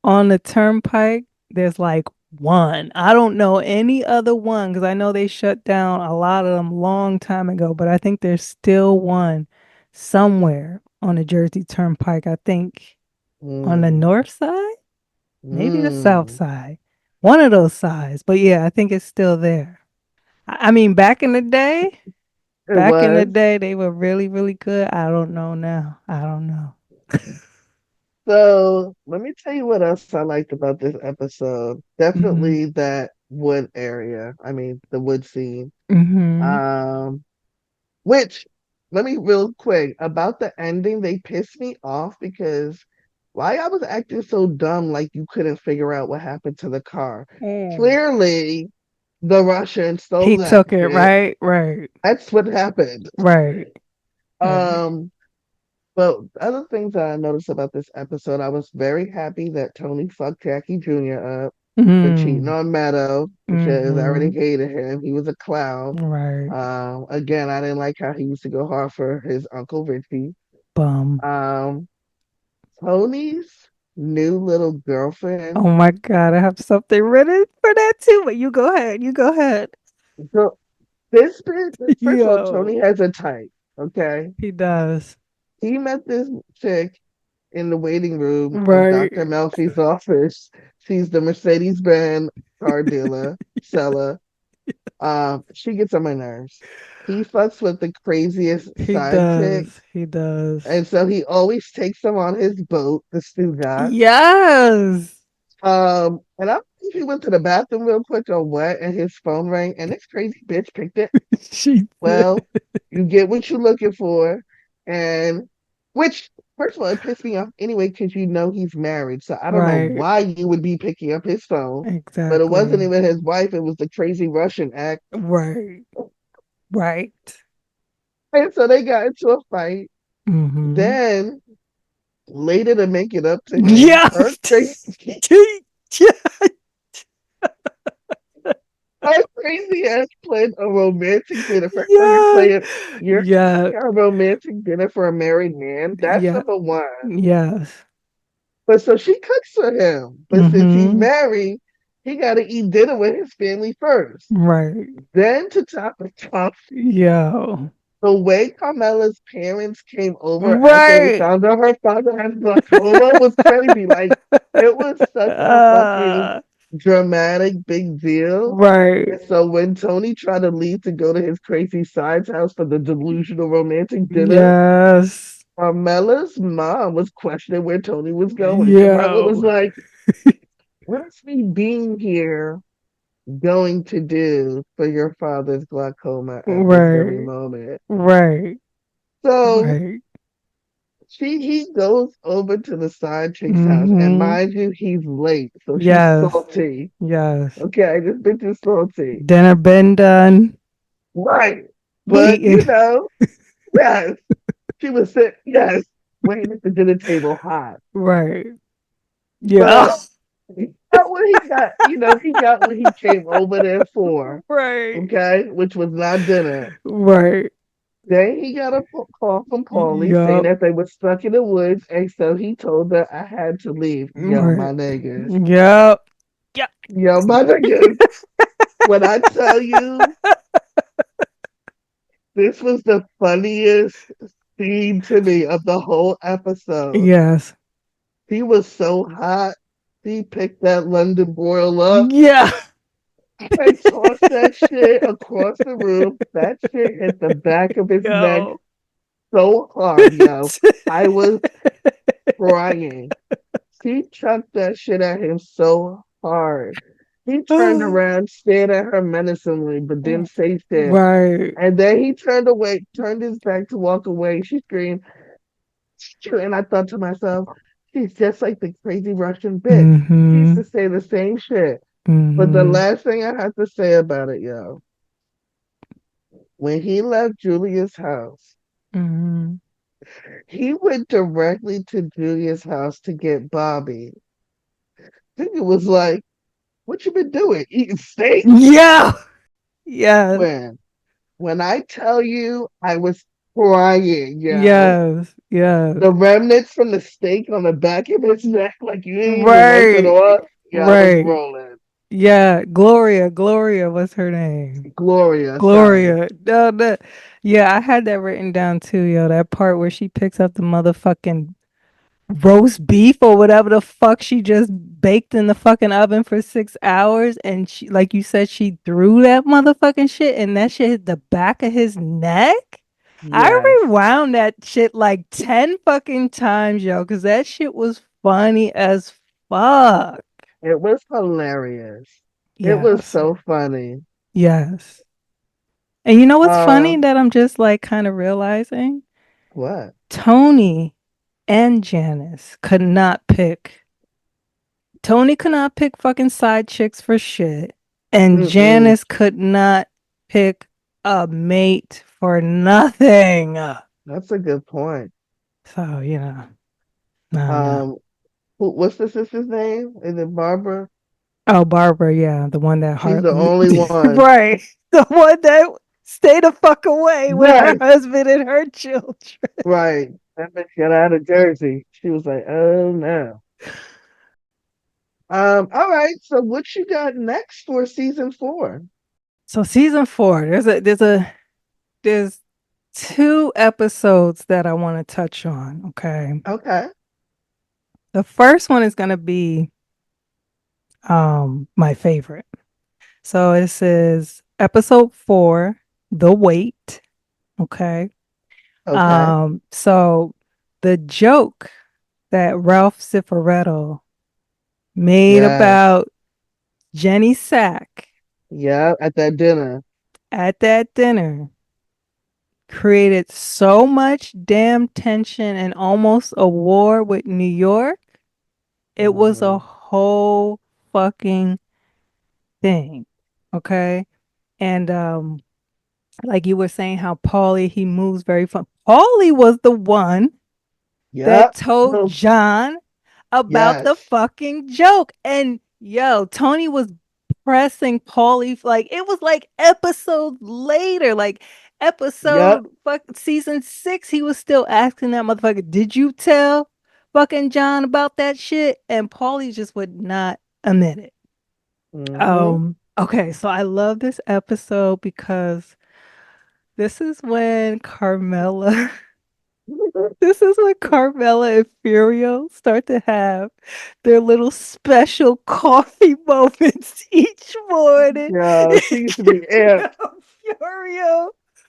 on the turnpike, there's like one. I don't know any other one because I know they shut down a lot of them long time ago, but I think there's still one somewhere on the Jersey Turnpike. I think on the Mm, north side, maybe the south mm, side, one of those sides. But yeah, I think it's still there. I mean, it back in the was. day, they were really, really good. I don't know now. I don't know. So let me tell you what else I liked about this episode. Mm-hmm. Definitely that wood area. I mean, the wood scene. Mm-hmm. Um, which let me real quick about the ending. They pissed me off because why I was acting so dumb, like you couldn't figure out what happened to the car. Mm. Clearly, the Russian stole He that took it, shit. right? Right. That's what happened. Right. Right. Um, but other things that I noticed about this episode, I was very happy that Tony fucked Jackie Jr. up for cheating Mm. on Meadow because I already Mm-hmm. hated him. He was a clown. Right. Again, I didn't like how he used to go hard for his Uncle Richie. Bum. Um, Tony's new little Oh girlfriend. my God, I have something written for that too, but you go ahead. You go ahead. So this bitch, first of all, Yo, Tony has a type. Okay, he does. he met this chick in the waiting room of Dr. Right. Melfi's office. She's the Mercedes-Benz car dealer, seller. She gets on my nerves. He fucks with the craziest He side does. chicks, He does. and so he always takes them on his boat, the Stugat. Yes. And I think he went to the bathroom real quick on what, and his phone rang, and this crazy bitch picked it. She did. Well, you get what you're looking for, and which, first of all, it pissed me off anyway because you know he's married. So I don't know Right. why you would be picking up his phone, but it wasn't Exactly. even his wife, it was the crazy Russian act. Right. Right. And so they got into a fight. Mm-hmm. Then, later to make it up to him, Yeah. her crazy, her crazy ass planned a romantic dinner. First of all, Yeah. you're Yeah. planning a romantic dinner for a married man. That's Yeah. number one. Yes. But so she cooks for him. But since he's Mm-hmm. married, he got to eat dinner with his family first. Right. Then to top it off, Yo. the way Carmela's parents came over after they Right. found out her father had glaucoma was crazy. Like it was such a fucking Uh, dramatic big deal. right. And so when Tony tried to leave to go to his crazy side's house for the delusional romantic dinner, Yes. Carmela's mom was questioning where Tony was going. Carmela was Yo. like, what is me being here going to do for your father's glaucoma at this very Right. moment? Right. So Right. he goes over to the side chick's house, and Mm-hmm. mind you, he's late, so she's Yes. salty. Yes. Okay, this bitch is salty, Dinner been done. right? But Eating. yes, she was sitting, yes, waiting at the dinner table hot. Right. Yeah. But he got what he got. He got what he came over there for. Right. Okay, which was not dinner. Right. Then he got a call from Paulie saying Yup. that they were stuck in the woods, and so he told her I had to leave. Yo, Right. my niggas. Yup. Yup. Yo, my niggas. When I tell you this was the funniest scene to me of the whole episode. Yes. He was so hot. He picked that London broil up Yeah. and tossed that shit across the room. That shit hit the back of his neck Yo. so hard, yo. I was crying. She chucked that shit at him so hard. He turned around, stared at her menacingly, but didn't say shit. Right. And then he turned away, turned his back to walk away. She screamed, and I thought to myself, she's just like the crazy Russian bitch. She used Mm-hmm. to say the same shit. But the Mm-hmm. last thing I have to say about it, yo, when he left Julia's house, Mm-hmm. he went directly to Julia's house to get Bobby. I think it was like, what you been doing? Eating steak? Yeah. Yeah. When? When I tell you I was crying, yo. Yes, yes. The remnants from the steak on the back of his neck, like you didn't even wipe it Right, off. Yeah, I was right. rolling. Yeah, Gloria, what's her name? Gloria, sorry. Gloria. No, no. Yeah, I had that written down too, yo. That part where she picks up the motherfucking roast beef or whatever the fuck she just baked in the fucking oven for 6 hours. And she, like you said, she threw that motherfucking shit and that shit hit the back of his neck. I Yes, rewound that shit like 10 fucking times, yo, because that shit was funny as fuck. it was hilarious. It was Yes. so funny. Yes. And you know what's funny Um, that I'm just like kind of realizing? what? Tony and Janice could not pick. Tony could not pick fucking side chicks for shit. And Mm-mm. Janice could not pick a mate for nothing. That's a good point. So, no, no. Um, what's the sister's name? Is it Barbara? Oh, Barbara, yeah, the one that She's heart, the only one. right, the one that stayed the fuck away with her Right, husband and her children. right. That bitch got out of Jersey. She was like, oh no. All right. So what you got next for season 4? So season four, there's two episodes that I want to touch on. Okay, Okay. the first one is gonna be my favorite. So this is episode four, The Wait. Okay. Okay. So the joke that Ralph Cifaretto made Yes. about Jenny Sack Yeah. At that dinner. at that dinner created so much damn tension and almost a war with New York. It was a Hmm. whole fucking thing. Okay. And like you were saying how Paulie he moves very fun. Paulie was the one that Yep. told Well, John about the yes. fucking joke. And yo, Tony was pressing Paulie like it was like episodes later, like Yep. episode fuck season 6, he was still asking that motherfucker, did you tell fucking John about that shit? And Paulie just would not admit it. Hmm. Okay, so I love this episode because this is when Carmela this is when Carmela and Furio start to have their little special coffee moments each morning. Yeah. She used to be amped. Furio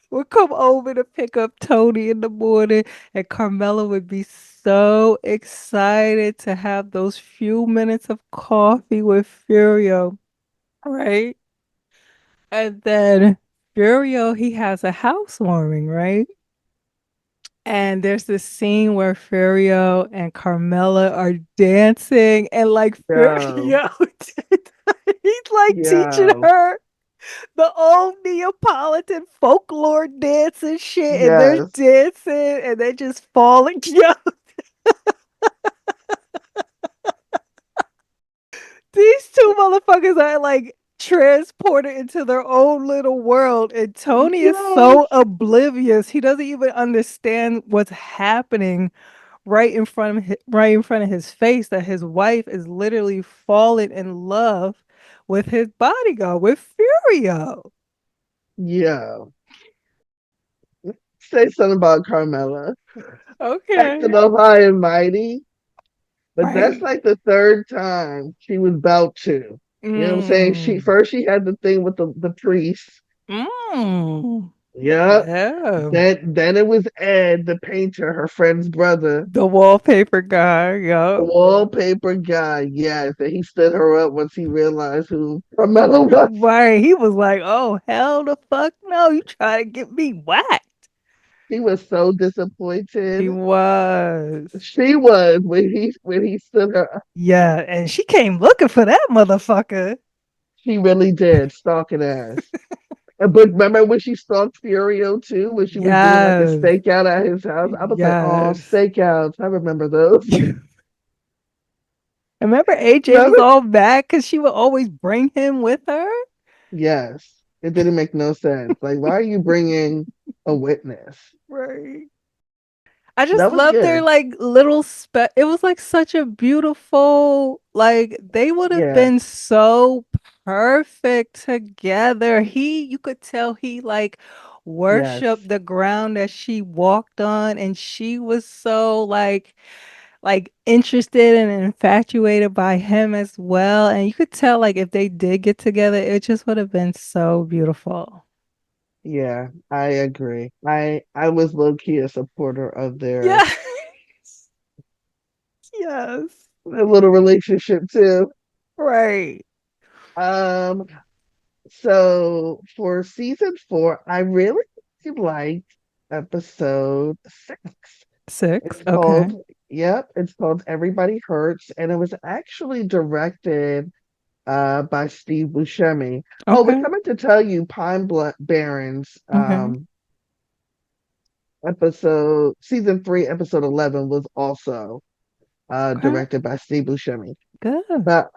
would come over to pick up Tony in the morning, and Carmela would be so excited to have those few minutes of coffee with Furio, right? And then Furio, he has a housewarming, right? And there's this scene where Furio and Carmela are dancing, and like Yo. Furio, he's like teaching Yo. her the old Neapolitan folklore dance and shit, and they're Yes. dancing and they just falling. Yo, these two motherfuckers are like transported into their own little world, and Tony is Yes. so oblivious. He doesn't even understand what's happening right in front of his face, that his wife is literally falling in love with his bodyguard, with Furio. Yo. Say something about Carmela. Acting Okay. up high and mighty. But that's Right. like the third time she was about to. You know what I'm saying? She Mm. first she had the thing with the priest. Mm. Yep. Yeah. Then it was Ed, the painter, her friend's brother, The wallpaper guy. the Yup. wallpaper guy. Yes, and he stood her up once he realized who Carmela was. Right. He was like, oh, hell the fuck no. You try to get me whacked. He was so He disappointed. was. She was when he stood her up. Yeah. And she came looking for that motherfucker. She really did, stalking ass. But remember when she stalked Furio too, when she was doing like a Yes. stakeout at his house? I was like, oh, Yes. stakeouts. I remember those. Remember AJ was Remember? all mad because she would always bring him with her? Yes. It didn't make no sense. Like, why are you bringing a witness? Right. I just That was love their good. like it was like such a beautiful like they would have Yeah. been so perfect together. You could tell he like Yes. worshiped the ground that she walked on and she was so like interested and infatuated by him as well. And you could tell like if they did get together, it just would have been so beautiful. Yeah, I agree. I was low key a supporter of Yeah. Yes. their little relationship too. Right. Um, so for season four, I really liked episode 6. Six. It's Okay. called, yep, it's called Everybody Hurts, and it was actually directed by Steve Buscemi. Oh, we're Okay. coming to tell you Barrens Okay. episode season 3, episode 11 was also Okay. directed by Steve Buscemi. Good. But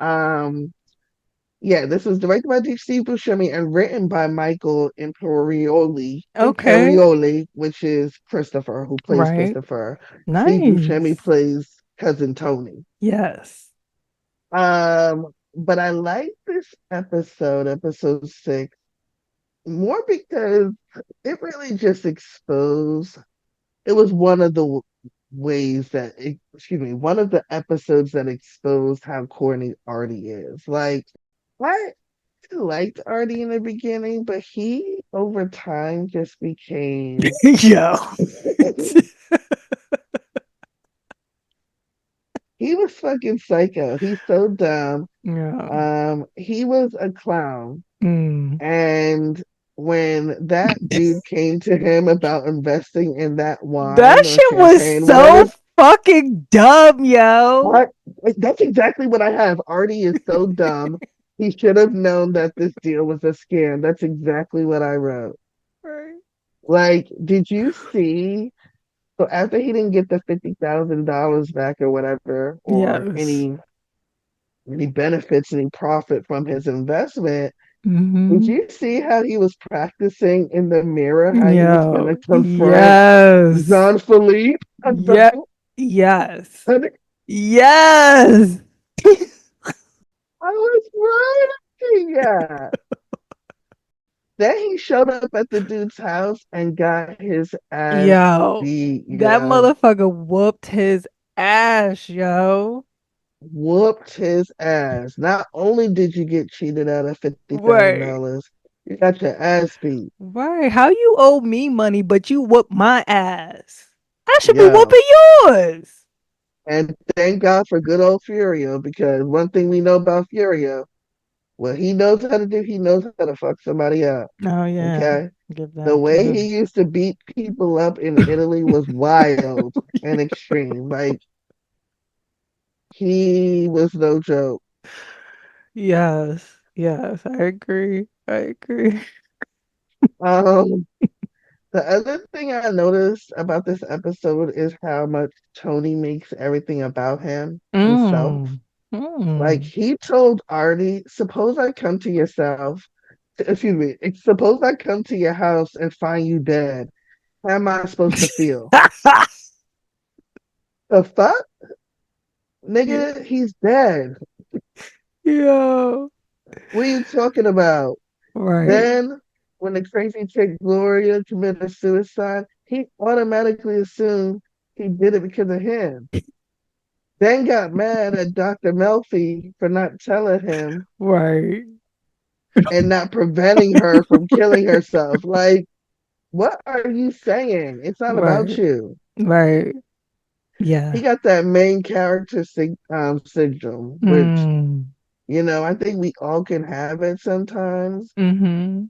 yeah, this was directed by Steve Buscemi and written by Michael Okay. Imperioli, which is Christopher, who plays Right. Christopher. Steve Buscemi Nice. plays cousin Tony. Yes. But I like this episode 6, more because it really just exposed. It was one of the ways that excuse me, one of the episodes that exposed how corny Artie is. Like, I liked Artie in the beginning, but he over time just became Yo. he was fucking psycho. He's so dumb. Yeah. He was a clown. Mm. And when that dude came to him about investing in that That wine or shit was champagne, so whatever, fucking dumb, yo. what? That's exactly what I have. Artie is so dumb. He should have known that this deal was a scam. That's exactly what I wrote. Right. Like, did you see? So after he didn't get the $50,000 back or whatever, or Yes. any benefits, any profit from his investment, did Mm-hmm. you see how he was practicing in the mirror? How he was going to Yo. confront Yes. Jean Philippe about, Yeah. Yes. and Yes. I was right. Yeah. Then he showed up at the dude's house and got his ass Yo, beat, that yo. motherfucker whooped his ass, yo. Whooped his ass. Not only did you get cheated out of Right. $50,000, you got your ass beat. Right. How you owe me money, but you whoop my ass? I should be Yo. whooping yours. And thank God for good old Furio, because one thing we know about Furio, what he knows how to do, he knows how to fuck somebody up. Oh yeah. Okay? Give The that to way he him. used to beat people up in Italy was wild and extreme. Like, he was no joke. Yes. Yes. I agree. I agree. Um, the other thing I noticed about this episode is how much Tony makes everything about himself. Mm. Like, Mm. he told Artie, suppose I come to yourself, excuse me, suppose I come to your house and find you dead. How am I supposed to feel? The fuck? Yeah. Nigga, he's dead. Yo. What are you talking about? Right. Then, when the crazy chick Gloria committed suicide, he automatically assumed he did it because of him. Then got mad at Dr. Melfi for not telling him Right. and not preventing her from killing herself. Like, what are you saying? It's not about Right. you. Right. He Yeah. got that main character syndrome, which, Mm. I think we all can have it sometimes. Mm-hmm.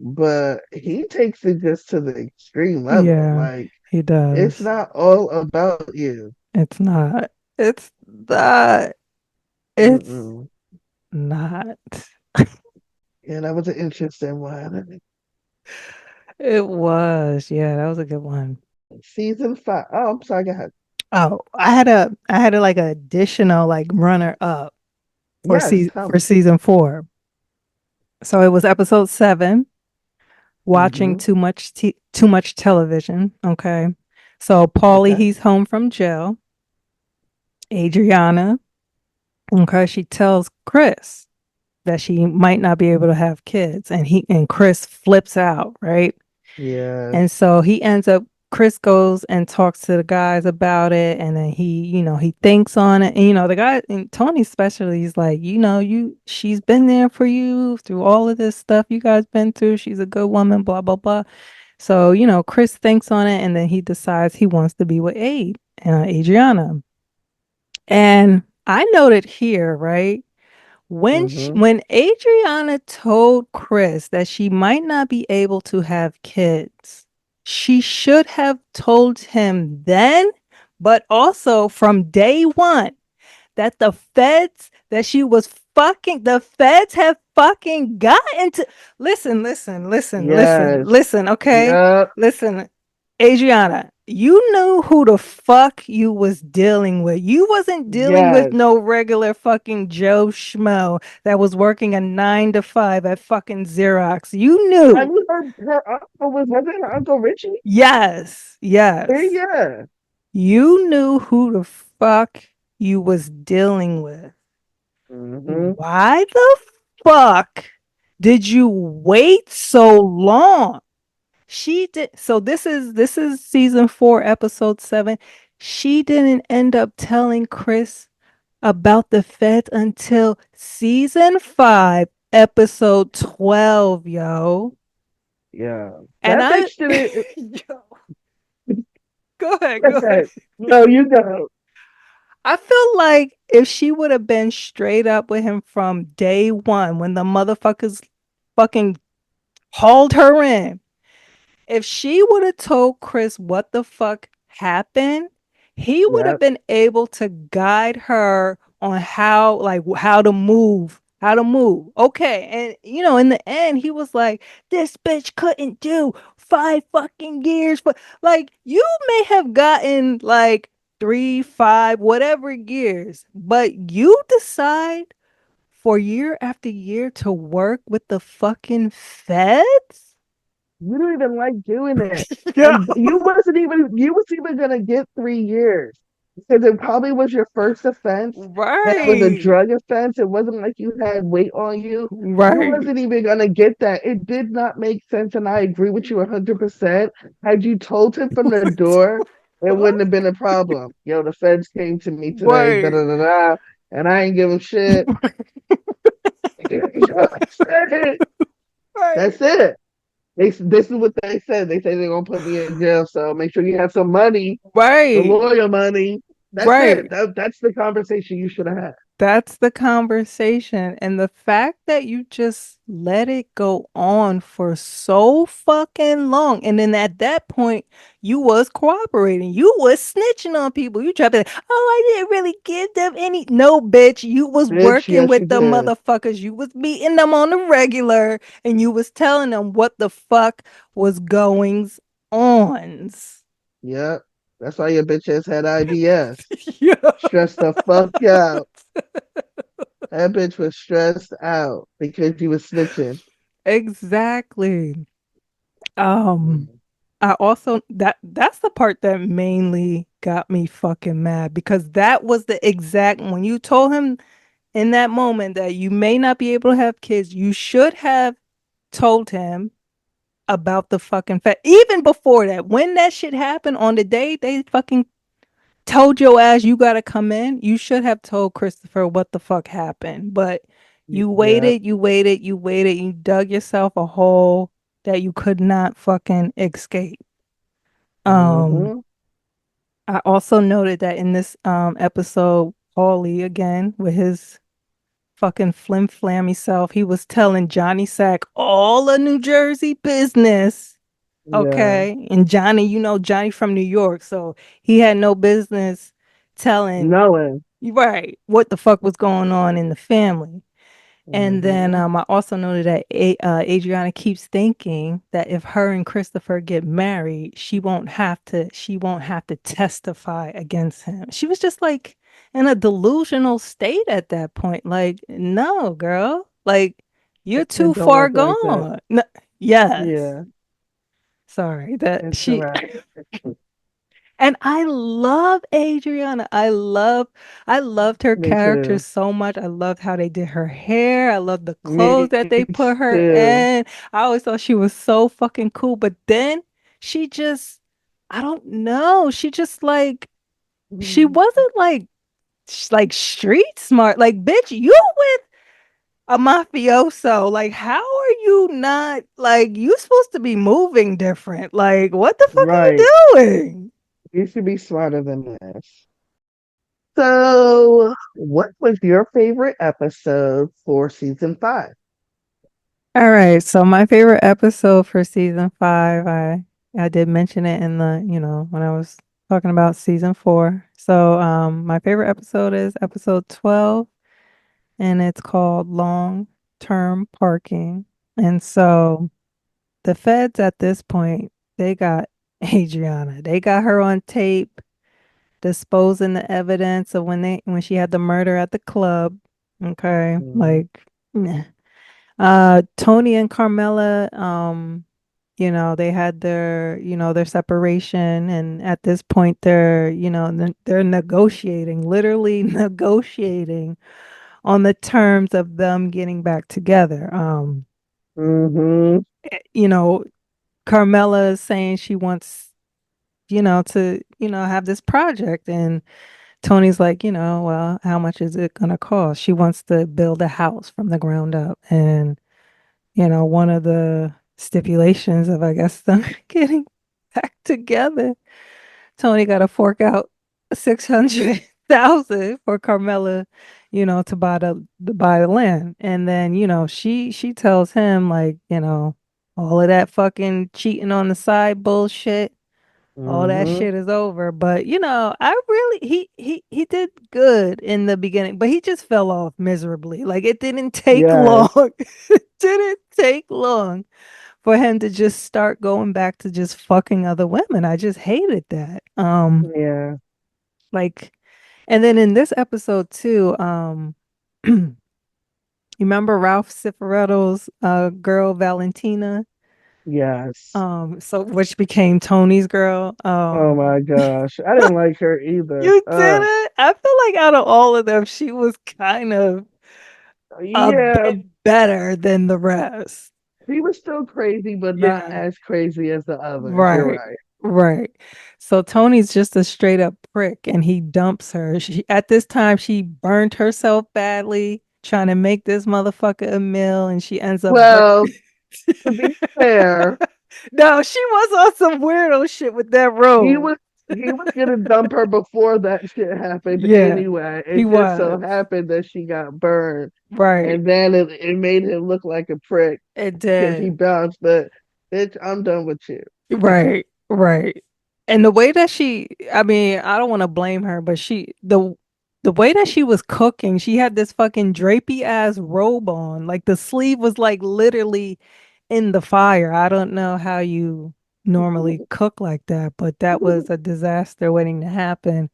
But he takes it just to the extreme level. Yeah, Like, he it's does. not all about you. It's not. It's not. It's Mm-mm. not. Yeah, that was an interesting one. It was. Yeah, that was a good one. Season 5. Oh, I'm sorry. Go ahead. Oh, I had a like additional like runner up Yes, tell for me. season four. So it was episode 7, watching Mm-hmm. too much television. Okay. So Paulie, Okay. he's home from jail. Adriana, okay, she tells Chris that she might not be able to have kids, and Chris flips out, right? Yes. And so he ends up Chris goes and talks to the guys about it, and then he thinks on it. And the guy, and Tony especially, he's like, she's been there for you through all of this stuff you guys been through. She's a good woman, blah blah blah. So, Chris thinks on it, and then he decides he wants to be with Adriana. And I noted here, right? Mm-hmm. When Adriana told Chris that she might not be able to have kids, she should have told him then, but also from day one, that the feds have fucking gotten to listen, listen, listen, listen, Yes. listen, okay? Yep. Listen, Adriana, you knew who the fuck you was dealing with. You wasn't dealing with Yes. no regular fucking Joe Schmo that was working a 9 to 5 at fucking Xerox. You I knew. mean, her uncle wasn't her Uncle Richie? Yes, yes. Yeah. You knew who the fuck you was dealing with. Mm-hmm. Why the fuck did you wait so long? She did. So this is season 4, episode 7. She didn't end up telling Chris about the feds until season 5, episode 12, yo. Yeah. And That I bitch didn't. yo, go ahead, go ahead. No, you go. I feel like if she would have been straight up with him from day one when the motherfuckers fucking hauled her in, if she would have told Chris what the fuck happened, he would have Yep. been able to guide her on how to move. How to move. Okay. And in the end, he was like, this bitch couldn't do 5 fucking years. But like, you may have gotten like 3, 5, whatever years, but you decide for year after year to work with the fucking feds? You don't even like doing it. Yeah. And you was even gonna get 3 years. Because it probably was your first offense. And it was a Right. drug offense. It wasn't like you had weight on you. You Right. wasn't even gonna get that. It did not make sense. And I agree with you 100%. Had you told him from the What door, it the wouldn't have been a problem. Yo, the feds came to me fuck? today, da Right. da da da, and I ain't give them shit. Right. That's it. This is what they said. They say they're gonna put me in jail, so make sure you have some money, the Right. lawyer money. That's it. Right. That's the conversation you should have had. That's the conversation. And the fact that you just let it go on for so fucking long. And then at that point, you was cooperating. You was snitching on people. You tried to, oh, I didn't really give them any. No, bitch. You was Bitch, working yes you with the did. motherfuckers. You was meeting them on the regular and you was telling them what the fuck was goings on. Yep. That's why your bitch ass had IBS. Yeah. Stressed the fuck out. That bitch was stressed out because you was snitching. Exactly. Um, I also that's the part that mainly got me fucking mad because that was the exact when you told him in that moment that you may not be able to have kids, you should have told him about the fucking fact. Even before that, when that shit happened on the day they fucking told your ass you gotta come in, you should have told Christopher what the fuck happened. But you Yep. waited, you waited, you waited, you dug yourself a hole that you could not fucking escape. Um, Mm-hmm. I also noted that in this episode, Paulie again with his fucking flim flammy self, he was telling Johnny Sack all the New Jersey business. Yeah. Okay. And Johnny, Johnny from New York, so he had no business telling Knowing. right what the fuck was going on in the family. And then Mm-hmm. I also noted that Adriana keeps thinking that if her and Christopher get married, she won't have to testify against him. She was just like in a delusional state at that point. Like, no, girl. Like, You're And too don't far work like that. gone. No, yes. Yeah, Sorry that it's a she wrap. and I love Adriana. I loved her Me character too. so much. I loved how they did her hair. I loved the clothes Me that they put her too. in. I always thought she was so fucking cool. But then she just, I don't know. She just like she wasn't like like street smart. Like, bitch, you with a mafioso. Like, how are you not like you supposed to be moving different? Like, what the fuck are Right. you doing? You should be smarter than this. So, what was your favorite episode for season five? All right, so my favorite episode for season five, I did mention it in the, when I was talking about season four. So my favorite episode is episode 12, and it's called Long-Term Parking. And so the feds at this point, they got Adriana. They got her on tape disposing the evidence of when she had the murder at the club. Okay. Mhm. Like, nah. Tony and Carmela, they had their separation, and at this point, they're negotiating, literally negotiating on the terms of them getting back together. Mhm. You know, Carmela is saying she wants, to, have this project, and Tony's like, well, how much is it gonna cost? She wants to build a house from the ground up, and one of the stipulations of, I guess, them getting back together, Tony got to fork out 600,000 for Carmela, to buy the land. And then, she tells him like, all of that fucking cheating on the side bullshit, all that Mhm. shit is over. But, I really he did good in the beginning, but he just fell off miserably. Like, it didn't take long. Yes. It didn't take long for him to just start going back to just fucking other women. I just hated that. Yeah. Like, and then in this episode too, you remember Ralph Cifaretto's girl Valentina? Yes. So which became Tony's girl. Oh my gosh. I didn't like her either. You did it. I feel like out of all of them, she was kind of a Yeah, bit better than the rest. she was still crazy, but not Yeah. as crazy as the others. You're Right, right. right. So Tony's just a straight up prick and he dumps her. At this time, she burned herself badly trying to make this motherfucker a meal and she ends up Well, to be fair, No, she was on some weirdo shit with that he robe. was he was gonna dump her before that shit happened Yeah, anyway. he It just so was. happened that she got burned, Right. and then it made him look like a prick It because he did. bounced. But bitch, I'm done with you. Right, right. And the way that I mean, I don't want to blame her, but the way that she was cooking, she had this fucking drapey ass robe on. Like the sleeve was like literally in the fire. I don't know how you normally cook like that, but that was a disaster waiting to happen.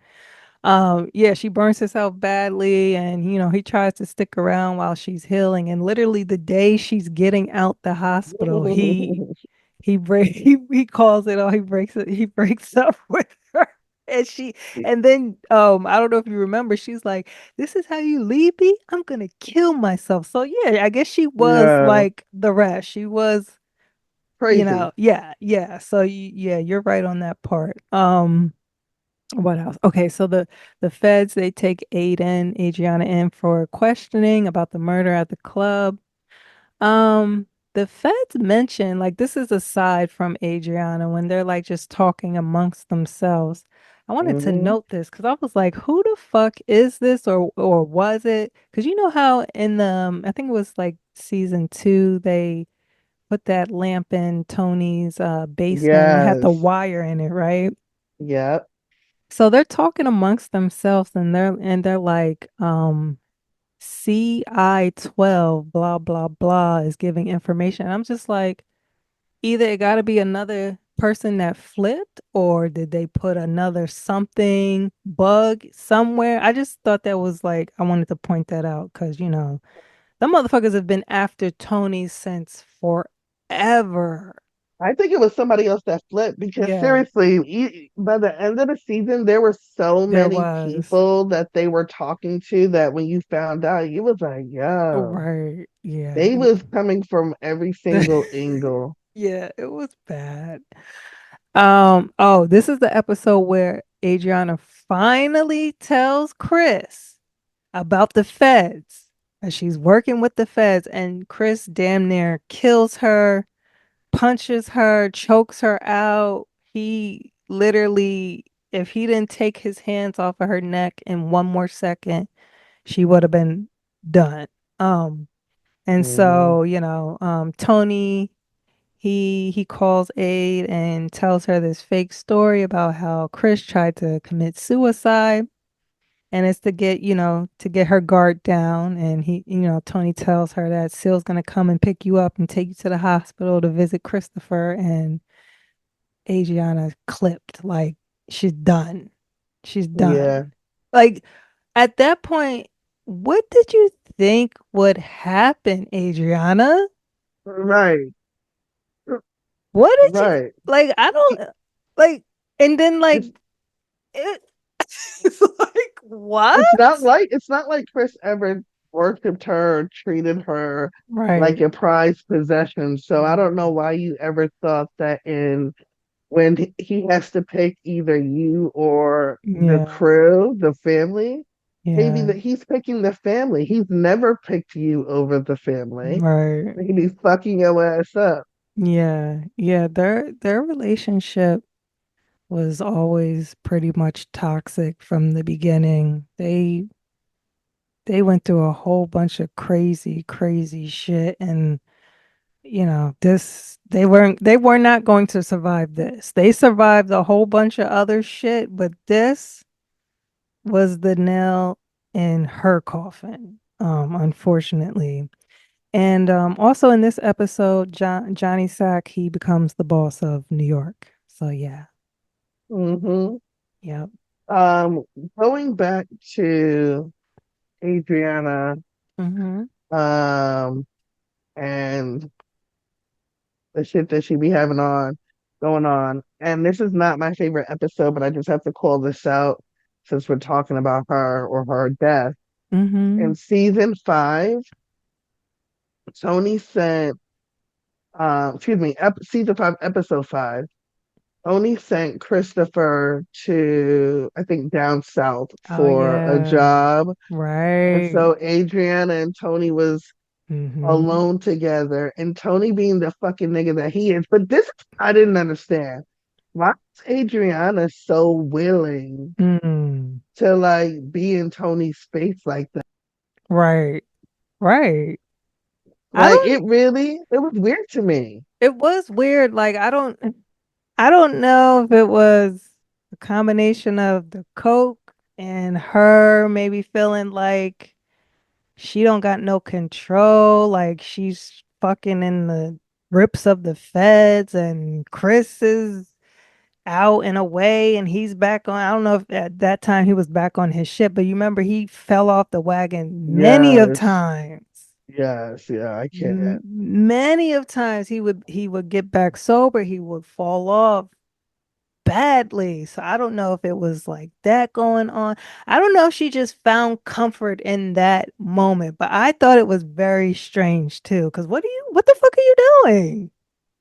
Yeah, she burns herself badly, and he tries to stick around while she's healing. And literally the day she's getting out the hospital, he calls it all. He breaks up with her. And then I don't know if you remember, she's like, "This is how you leave me? I'm gonna kill myself." So yeah, I guess she was Yeah, like the rest. She was, crazy. yeah, yeah. So yeah, you're right on that part. What else? Okay, so the feds, they take Adriana in for questioning about the murder at the club. The feds mention, like, this is aside from Adriana when they're like just talking amongst themselves. I wanted to Hmm. note this because I was like, who the fuck is this, or was it? Because you know how in the I think it was like season two, they put that lamp in Tony's basement and it had the Yes. wire in it, right? Yep. So they're talking amongst themselves and they're like, CI 12, blah, blah, blah, is giving information. I'm just like, either it got to be another person that flipped, or did they put another something bug somewhere? I just thought that was like, I wanted to point that out because, Them motherfuckers have been after Tony since forever. I think it was somebody else that flipped because Yeah, seriously, by the end of the season, there were so there many was. people that they were talking to that when you found out, you was like, yo, Right. Yeah. they was coming from every single angle. Yeah, it was bad. Oh, this is the episode where Adriana finally tells Chris about the feds. And she's working with the feds, and Chris damn near kills her, punches her, chokes her out. He literally, if he didn't take his hands off of her neck in one more second, she would have been done. Um, and Hmm. so, Tony, he calls Aid and tells her this fake story about how Chris tried to commit suicide. And it's to get her guard down. And Tony tells her that Syl's gonna come and pick you up and take you to the hospital to visit Christopher. And Adriana clipped, like she's done. She's Yeah, done. Like at that point, what did you think would happen, Adriana? right, What did you right. like? I don't like, and then like It's it. It's like what? it's not like Chris ever worshipped her, treated her like Right. a prized possession. So I don't know Mhm. why you ever thought that in when he has to pick either you or the Yeah. crew, the family, maybe Yeah. that he's picking the family. He's never picked you over the family. Right. He'd be fucking your ass up. Yeah. Yeah. Their relationship was always pretty much toxic from the beginning. They went through a whole bunch of crazy, crazy shit, and this they were not going to survive this. They survived a whole bunch of other shit, but this was the nail in her coffin, unfortunately. And also in this episode, Johnny Sack, he becomes the boss of New York. So yeah, Hmm. yep. Um, Going back to Adriana, Mm-hmm. um, and the shit that she be having going on. And this is not my favorite episode, but I just have to call this out since we're talking about her or her death. Mm-hmm. In season five, Tony sent, excuse me, season five, episode five. Tony sent Christopher to, I think, down south Oh for a yeah. job. And Right. so Adriana and Tony was Mm-hmm. alone together, and Tony being the fucking nigga that he is. But this I didn't understand. Why is Adriana so willing Mm. to like be in Tony's space like that? Right. Right. I Like don't it really, it was weird to me. it was weird. Like I don't know if it was a combination of the coke and her maybe feeling like she don't got no control, like she's fucking in the grips of the feds and Chris is out and away and he's back on. I don't know if at that time he was back on his ship, but you remember he fell off the wagon many of Yes, times. yes, yeah, I can't. Many of times he would get back sober, he would fall off badly. So I don't know if it was like that going on. I don't know if she just found comfort in that moment, but I thought it was very strange too. Because what the fuck are you doing?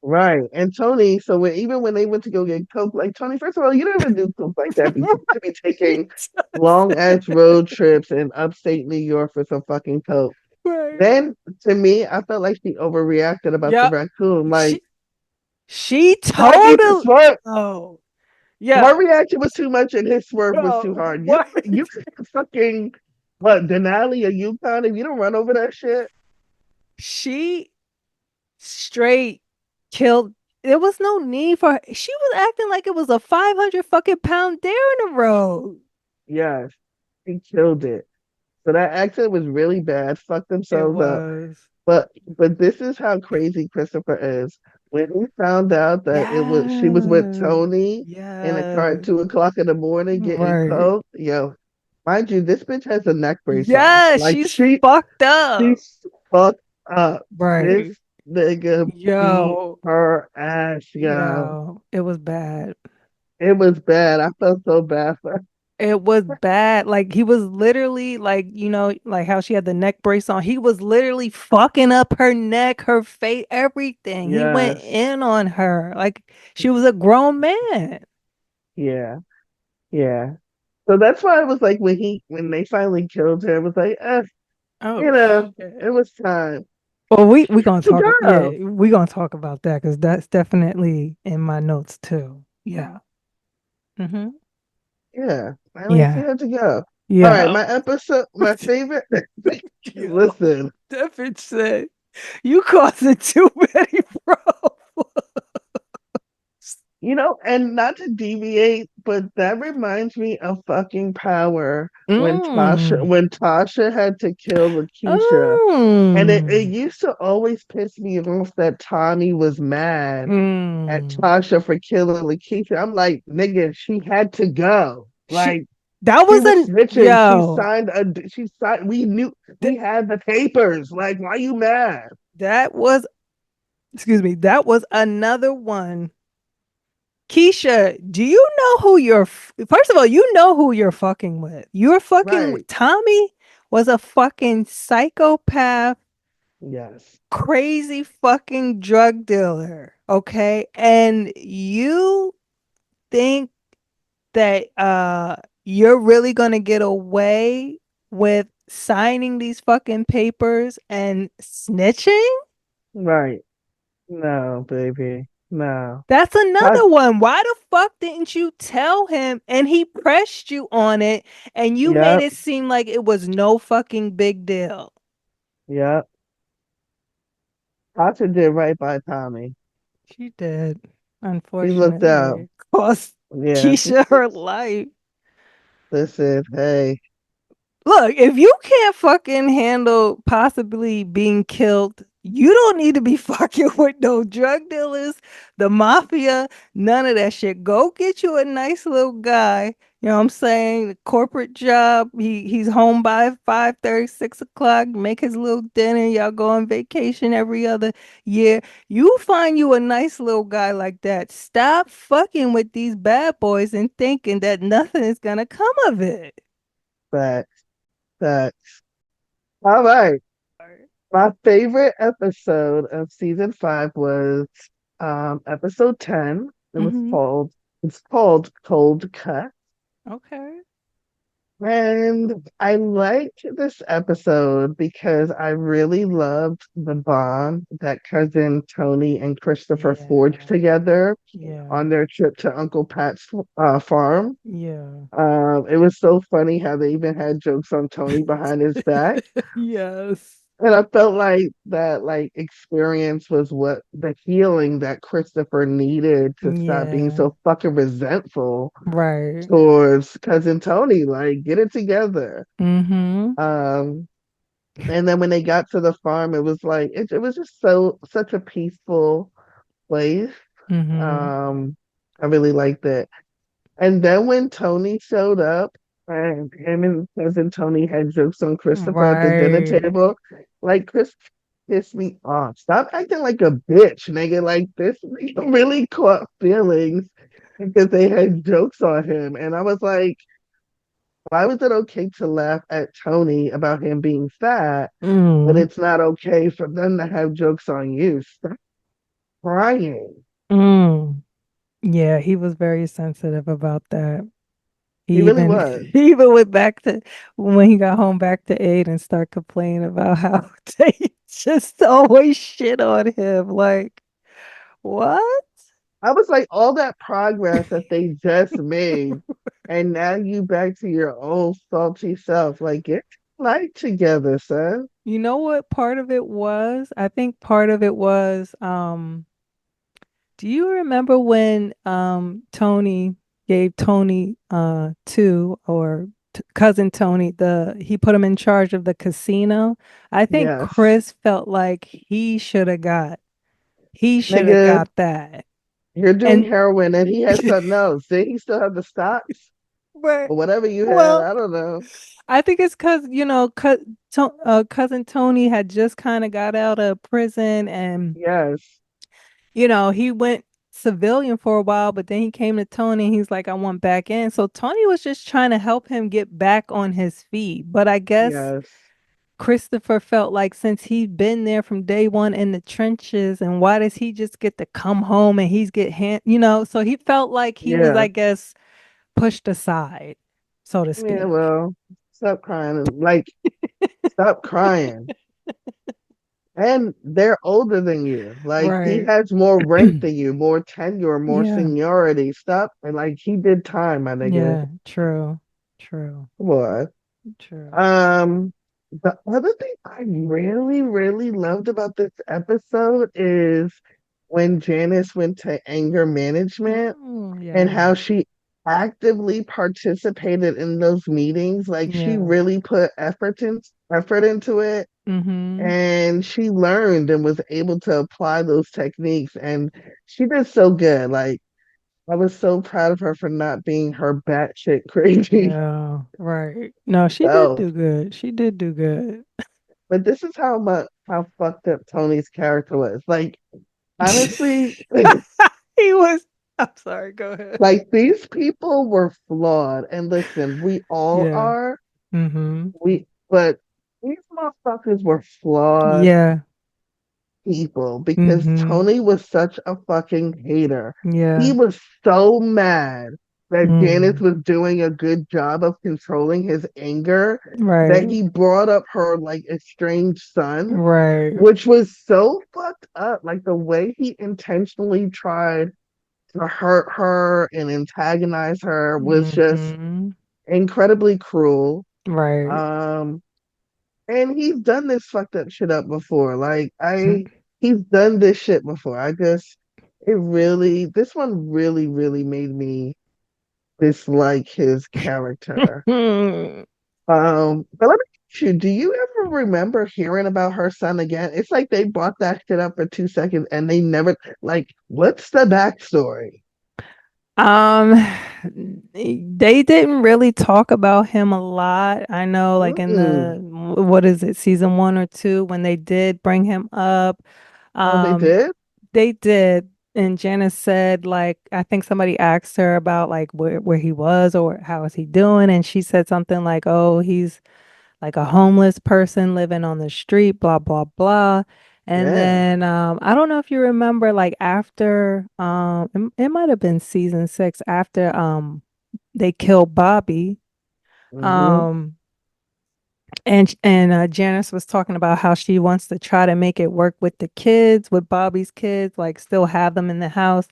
Right. And Tony, so even when they went to go get Coke, like Tony, first of all, you don't even do Coke like that. You to be taking long ass road trips in upstate New York for some fucking Coke. Right. Then to me, I felt like she overreacted about the Yep. raccoon. Like, She not even totally. swerve. Oh, yeah. Her reaction was too much and his swerve was too Oh, hard. what? You fucking what Denali or Yukon if you don't run over that shit. She straight killed. There was no need for her. She was acting like it was a 500 fucking pound dare in the road. Yes, he killed it. So that accident was really bad. Fucked It themselves up. was. But this is how crazy Christopher is. When he found out that she was with Yes. Tony in a car at Yes. 2 o'clock in the morning getting Right. coke, yo, mind you, this bitch has a neck brace on. Yeah, Like she's fucked up. she's fuck up. This Right. nigga beat Yo, her ass, yo. yo, it was bad. It was bad. I felt so bad for her. It was bad. Like he was literally like, like how she had the neck brace on. He was literally fucking up her neck, her face, everything. He went Yes. in on her. Like she was a grown man. Yeah. Yeah. So that's why it was like when they finally killed her, it was like, Oh you know, shit. it was time Well, we gonna to talk. go. Yeah, we gonna talk about that because that's definitely in my notes too. Yeah. Mm-hmm. Yeah. Finally she Yeah. had to go. All right, Yeah. my favorite Yo, listen, that bitch said, "You causing too many problems." and not to deviate, but that reminds me of fucking Power Mm. when Tasha had to kill Lakeisha. And it Mm. used to always piss me off that Tommy was mad at Mm. Tasha for killing Lakeisha. I'm like, nigga, she had to go. She Like that she was was a snitching. yo. She signed, we knew Th we had the papers. Like, why you mad? that was excuse me, that was another one. Keisha, do you know who first of all, you know who you're fucking with. You're fucking Right. with Tommy was a fucking psychopath, Yes. crazy fucking drug dealer. Okay. And you think that you're really gonna get away with signing these fucking papers and snitching? Right. No, baby. No. That's I, another one. Why the fuck didn't you tell him and he pressed you on it and you made yep. it seem like it was no fucking big deal? Yep. Tasha did right by Tommy. She did, She looked out. unfortunately. Cost Yeah. Keisha her life. Listen, hey, Look, if you can't fucking handle possibly being killed, you don't need to be fucking with no drug dealers, the mafia, none of that shit. Go get you a nice little guy. You know what I'm saying? The corporate job. He's home by 5:30, 6 o'clock, make his little dinner. Y'all go on vacation every other year. You find you a nice little guy like that. Stop fucking with these bad boys and thinking that nothing is gonna come of it. facts, facts. All right. My favorite episode of season 5 was episode 10. Mm-hmm. It's called Cold Cut. Okay. And I liked this episode because I really loved the bond that cousin Tony and Christopher forged Yeah. together Yeah. on their trip to Uncle Pat's farm. Yeah. It was so funny how they even had jokes on Tony behind his back. Yes. And I felt like that experience was what the healing that Christopher needed to stop being Yeah. so fucking resentful Right. towards cousin Tony. Like, get it together. Mm-hmm. Um, and then when they got to the farm, it was like it was just such a peaceful place. Mm-hmm. Um, I really liked it. And then when Tony showed up, and him and cousin Tony had jokes on Christopher at the dinner Right. table, like Chris pissed me off. Stop acting like a bitch, nigga. Like this nigga really caught feelings because they had jokes on him. And I was like, why was it okay to laugh at Tony about him being fat, but Mm. it's not okay for them to have jokes on you? Stop crying. Mm. Yeah, he was very sensitive about that. He He really even was. he even went back to when he got home back to Aid and start complaining about how they just always shit on him. Like, what? I was like, all that progress that they just made, and now you back to your old salty self. Like, get your life together, son. You know what part of it was? I think part of it was do you remember when Tony gave Tony cousin Tony he put him in charge of the casino? I think Yes. Chris felt like he should have got Nigga, that. you're doing And heroin, and he has something else. Did he still have the stocks? But or whatever you had. well, I don't know. I think it's because, cousin Tony had just kind of got out of prison and, Yes, he went civilian for a while, but then he came to Tony and he's like, I want back in. So Tony was just trying to help him get back on his feet. But I guess yes, Christopher felt like since he'd been there from day one in the trenches, and why does he just get to come home and he's get so he felt like he was, yeah, I guess, pushed aside, so to yeah. speak. Well, stop crying. Like, stop crying. And they're older than you. Like, he Right. has more rank than you, more tenure, more Yeah. seniority. Stop. And like, he did time, my nigga. Yeah. True. True. Come on. True. Um, the other thing I really, really loved about this episode is when Janice went to anger management Oh, and yeah. how she actively participated in those meetings. Like she Yeah. really put effort into it, Mm-hmm. and she learned and was able to apply those techniques, and she did so good. Like I was so proud of her for not being her batshit crazy Yeah. Right. No, she did self. do good. She did do good. But this is how fucked up Tony's character was. Like honestly, He was. I'm sorry. Go ahead. like these people were flawed. And listen, we all Yeah. are. Mm-hmm. But these motherfuckers were flawed Yeah. people because Mm-hmm. Tony was such a fucking hater. He Yeah. was so mad that Janice Mm. was doing a good job of controlling his anger that Right. he brought up her like estranged son, Right. which was so fucked up. Like the way he intentionally tried to hurt her and antagonize her was just Mm-hmm. incredibly cruel. Right. Um, and he's done this fucked up shit up before. He's done this shit before. This one really, really made me dislike his character. But let me ask you, do you ever remember hearing about her son again? It's like they brought that shit up for 2 seconds and they never, like, what's the backstory? Um, they didn't really talk about him a lot. I know, like in Mm-mm. what is it, season one or two, when they did bring him up, Oh, they um, did? they did. And Janice said, like, I think somebody asked her about like where he was or how is he doing, and she said something like, "Oh, he's like a homeless person living on the street, blah, blah, blah." And Damn. then I don't know if you remember, like after it might have been season six, after they killed Bobby. Mm-hmm. Um and Janice was talking about how she wants to try to make it work with the kids, with Bobby's kids, like still have them in the house.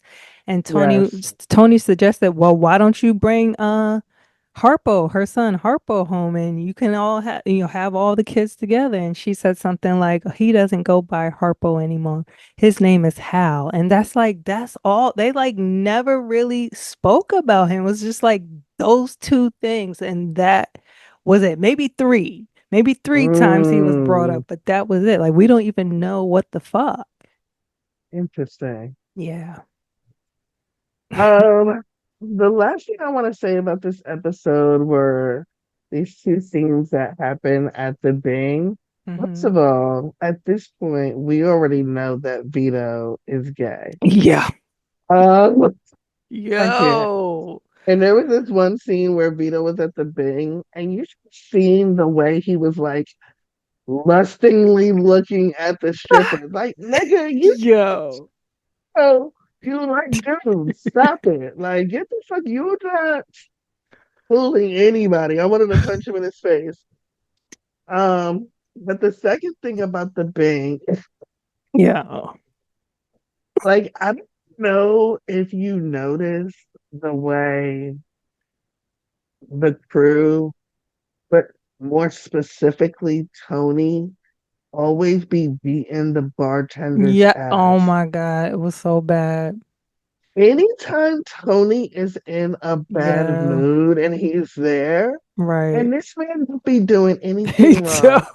And Yes. Tony suggested, well, why don't you bring Harpo, her son Harpo home, and you can all have all the kids together. And she said something like, he doesn't go by Harpo anymore. His name is Hal. And that's all. They like never really spoke about him. It was just like those two things. And that was it. Maybe three times he was brought Mm, up, but that was it. Like we don't even know what the fuck. interesting. Yeah. Um, the last thing I want to say about this episode were these two scenes that happen at the Bing. First Hmm. of all, at this point, we already know that Vito is gay. Yeah. Um, I can't. Yo. And there was this one scene where Vito was at the Bing, and you should have seen the way he was like lustingly looking at the stripper. Like, nigga, you Yo. know you like dudes. Stop it. Like, get the fuck, you're not fooling anybody. I wanted to punch him in his face. But the second thing about the Bing, Yeah. like, I don't know if you noticed the way the crew, but more specifically Tony, always be beating the bartender's Yeah. Oh ass. my God. It was so bad. Anytime Tony is in a bad Yeah. mood and he's there, Right. and this man don't be doing Me anything too. wrong,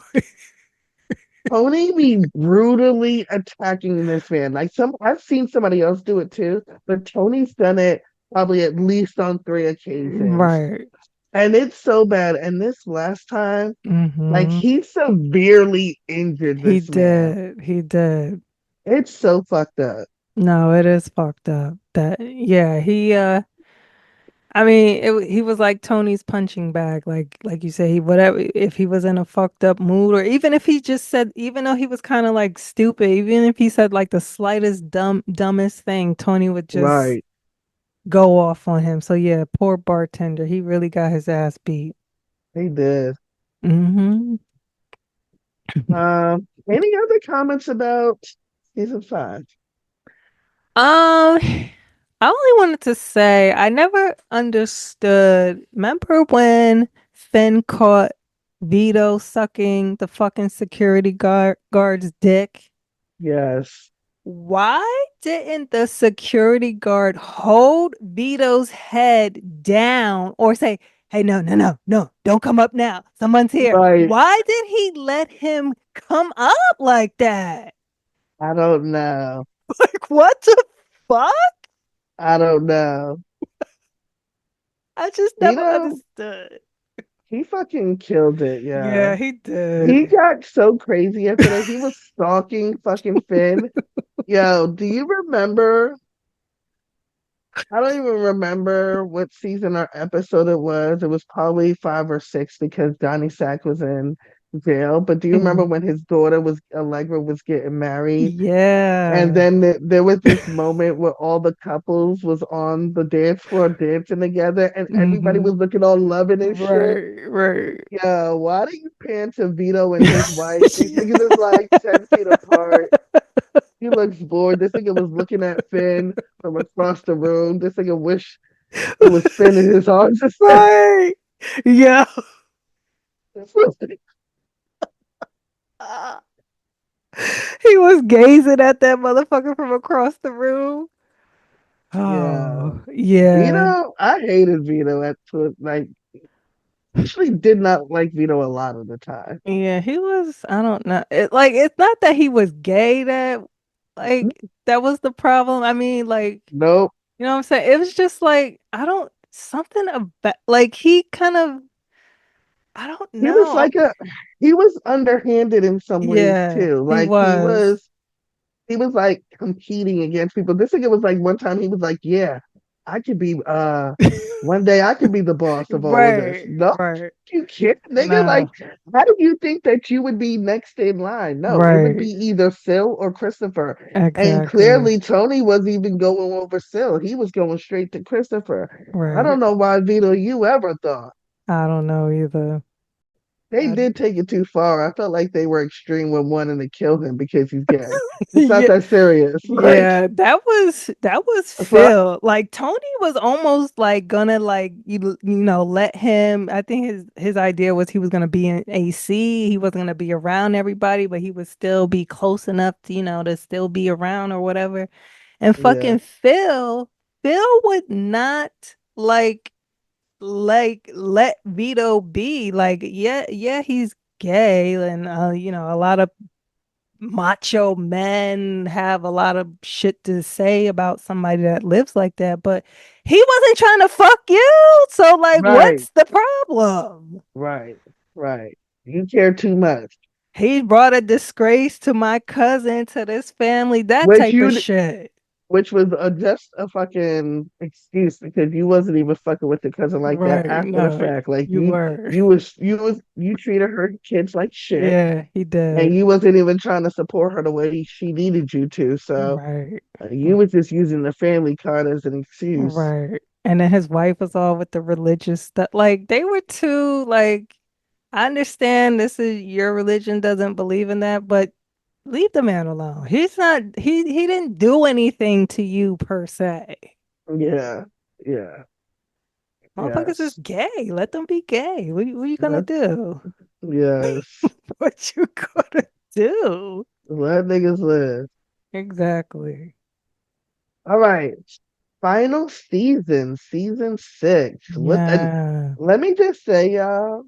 Tony be brutally attacking this man. Like I've seen somebody else do it too, but Tony's done it probably at least on 3 occasions. Right. And it's so bad. And this last time, like Mm-hmm. he severely injured He this man. did. He did. It's so fucked up. No, it is fucked up. That yeah, I mean, he was like Tony's punching bag. Like you say, he whatever if he was in a fucked up mood, or even if he just said, even though he was kind of like stupid, even if he said like the slightest dumbest thing, Tony would just Right. go off on him. So yeah, poor bartender. He really got his ass beat. He did. Hmm. Any other comments about season 5? I only wanted to say I never understood. Remember when Finn caught Vito sucking the fucking security guard's dick? Yes. Why didn't the security guard hold Vito's head down or say, "Hey, no, no, no, no, don't come up now. Someone's here." Right. Why did he let him come up like that? I don't know. Like, what the fuck? I don't know. I just never Vito, understood. he fucking killed it, yeah. Yeah, he He did. got so crazy after that. He was stalking fucking Finn. Yo, do you remember? I don't even remember what season or episode it was. It was probably 5 or 6 because Johnny Sack was in jail. But do you remember when Mhm. his daughter was Allegra was getting married? And Yeah. then there was this moment where all the couples was on the dance floor dancing together, and everybody Hmm. was looking all loving and shit. Right, right. Yeah, why do you pan to Vito and his wife? These niggas is like 10 feet apart. He looks bored. This nigga was looking at Finn from across the room. This nigga wish it was Finn in his arms. Right. Yeah. He was gazing at that motherfucker from across the room. Yeah. Oh, yeah. Vito, I hated Vito at like actually did not like Vito a lot of the time. Yeah, he was, I don't know. It's not that he was gay that was the problem. I mean, Nope. you know what I'm saying? It was just like, I don't, something about, like, he kind of, I don't He was know. like a he was underhanded in some ways Yeah, too. he Like was. he was like competing against people. This nigga was like one time he was like, yeah, I could be one day I could be the boss of all of this. Right, No, right. you can't, nigga. Like, No, how do you think that you would be next in line? No, it would be right. either Phil or Christopher. And Exactly. clearly Tony wasn't even going over Phil. He was going straight to Christopher. I Right. don't know why Vito you ever thought. I don't know either. They I, did take it too far. I felt like they were extreme with wanting to kill him because he's gay. It's not yeah. that serious. Like, Yeah, that was for Phil. Like Tony was almost like gonna like let him. I think his idea was he was gonna be in AC. He wasn't gonna be around everybody, but he would still be close enough to to still be around or whatever. And yeah, fucking Phil would not let Vito be like yeah he's gay and a lot of macho men have a lot of shit to say about somebody that lives like that, but he wasn't trying to fuck you. So, like, right, what's the problem? right, right. You care too much, He brought a disgrace to my cousin, to this family, that which type of you, shit. which was just a fucking excuse because you wasn't even fucking with your cousin like that Right. after the No, fact. Like you were. you treated her kids like shit, Yeah, he and did. you wasn't even trying to support her the way she needed you to. So Right. you was just using the family card as an excuse. Right. And then his wife was all with the religious stuff. Like they were too I understand this is your religion doesn't believe in that, but leave the man alone. He didn't do anything to you per se. Yeah, yeah, Motherfuckers is yes. gay. Let them be gay. What you gonna That, do? yes. What you gonna do? Let niggas live. Exactly. All right. Final season, season 6. And Yeah. let me just say, y'all,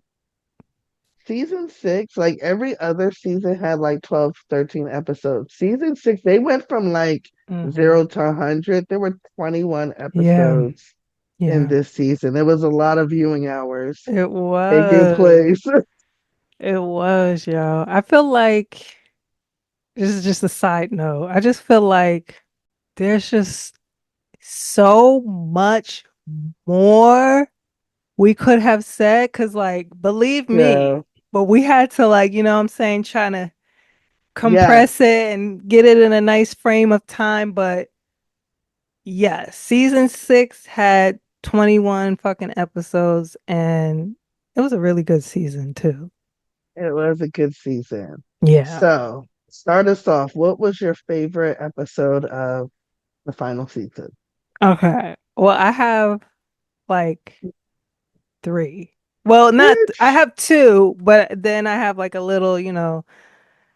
season 6, like every other season had like 12, 13 episodes. Season 6, they went from like Hmm. 0 to 100. There were 21 Yeah. episodes. in Yeah, this season. There was a lot of viewing hours it taking was. place. It was, yo. I feel like this is just a side note. I just feel like there's just so much more we could have said because, like, believe Yeah. me, but we had to, like, you know what I'm saying, trying to Yes, compress it and get it in a nice frame of time. But yeah, season six had 21 fucking episodes, and it was a really good season, too. it was a good season. Yeah. So, start us off. What was your favorite episode of the final season? Okay. Well, I have like three. Well, not, I Which? have two, but then I have like a little,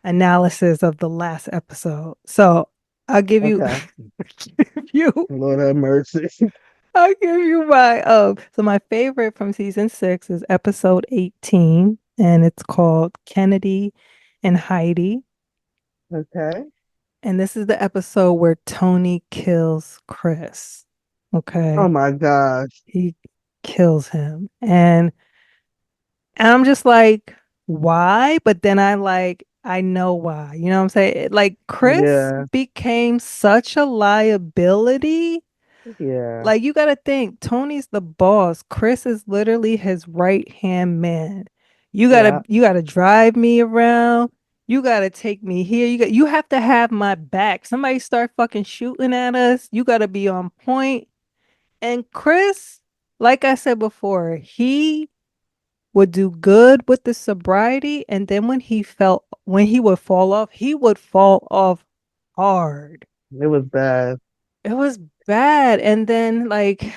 analysis of the last episode. So I'll give you, Okay. give you, Lord have mercy. I'll give you so my favorite from season six is episode 18, and it's called Kennedy and Heidi. Okay. And this is the episode where Tony kills Chris. Oh Okay. my gosh. He kills him. And I'm just like, why? But then I know why. You know what I'm saying? Like, Chris Yeah. became such a liability. Yeah. Like, you got to think, Tony's the boss. Chris is literally his right hand man. Yeah. You gotta drive me around. You gotta take me here. You have to have my back. Somebody start fucking shooting at us. You gotta be on point. And Chris, like I said before, he would do good with the sobriety, and then when he he would fall off hard. It was bad. It was bad. And then like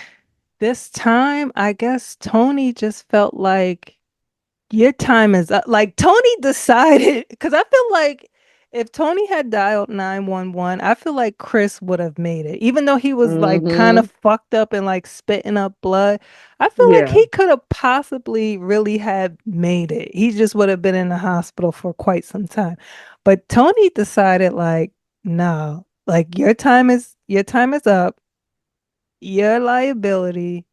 this time, I guess Tony just felt like your time is up. Like Tony decided, because I feel like if Tony had dialed 911, I feel like Chris would have made it. Even though he was like kind Mm-hmm. of fucked up and like spitting up blood, I feel like Yeah. he could have possibly really had made it. He just would have been in the hospital for quite some time. But Tony decided like, no, like your time is up. Your liability.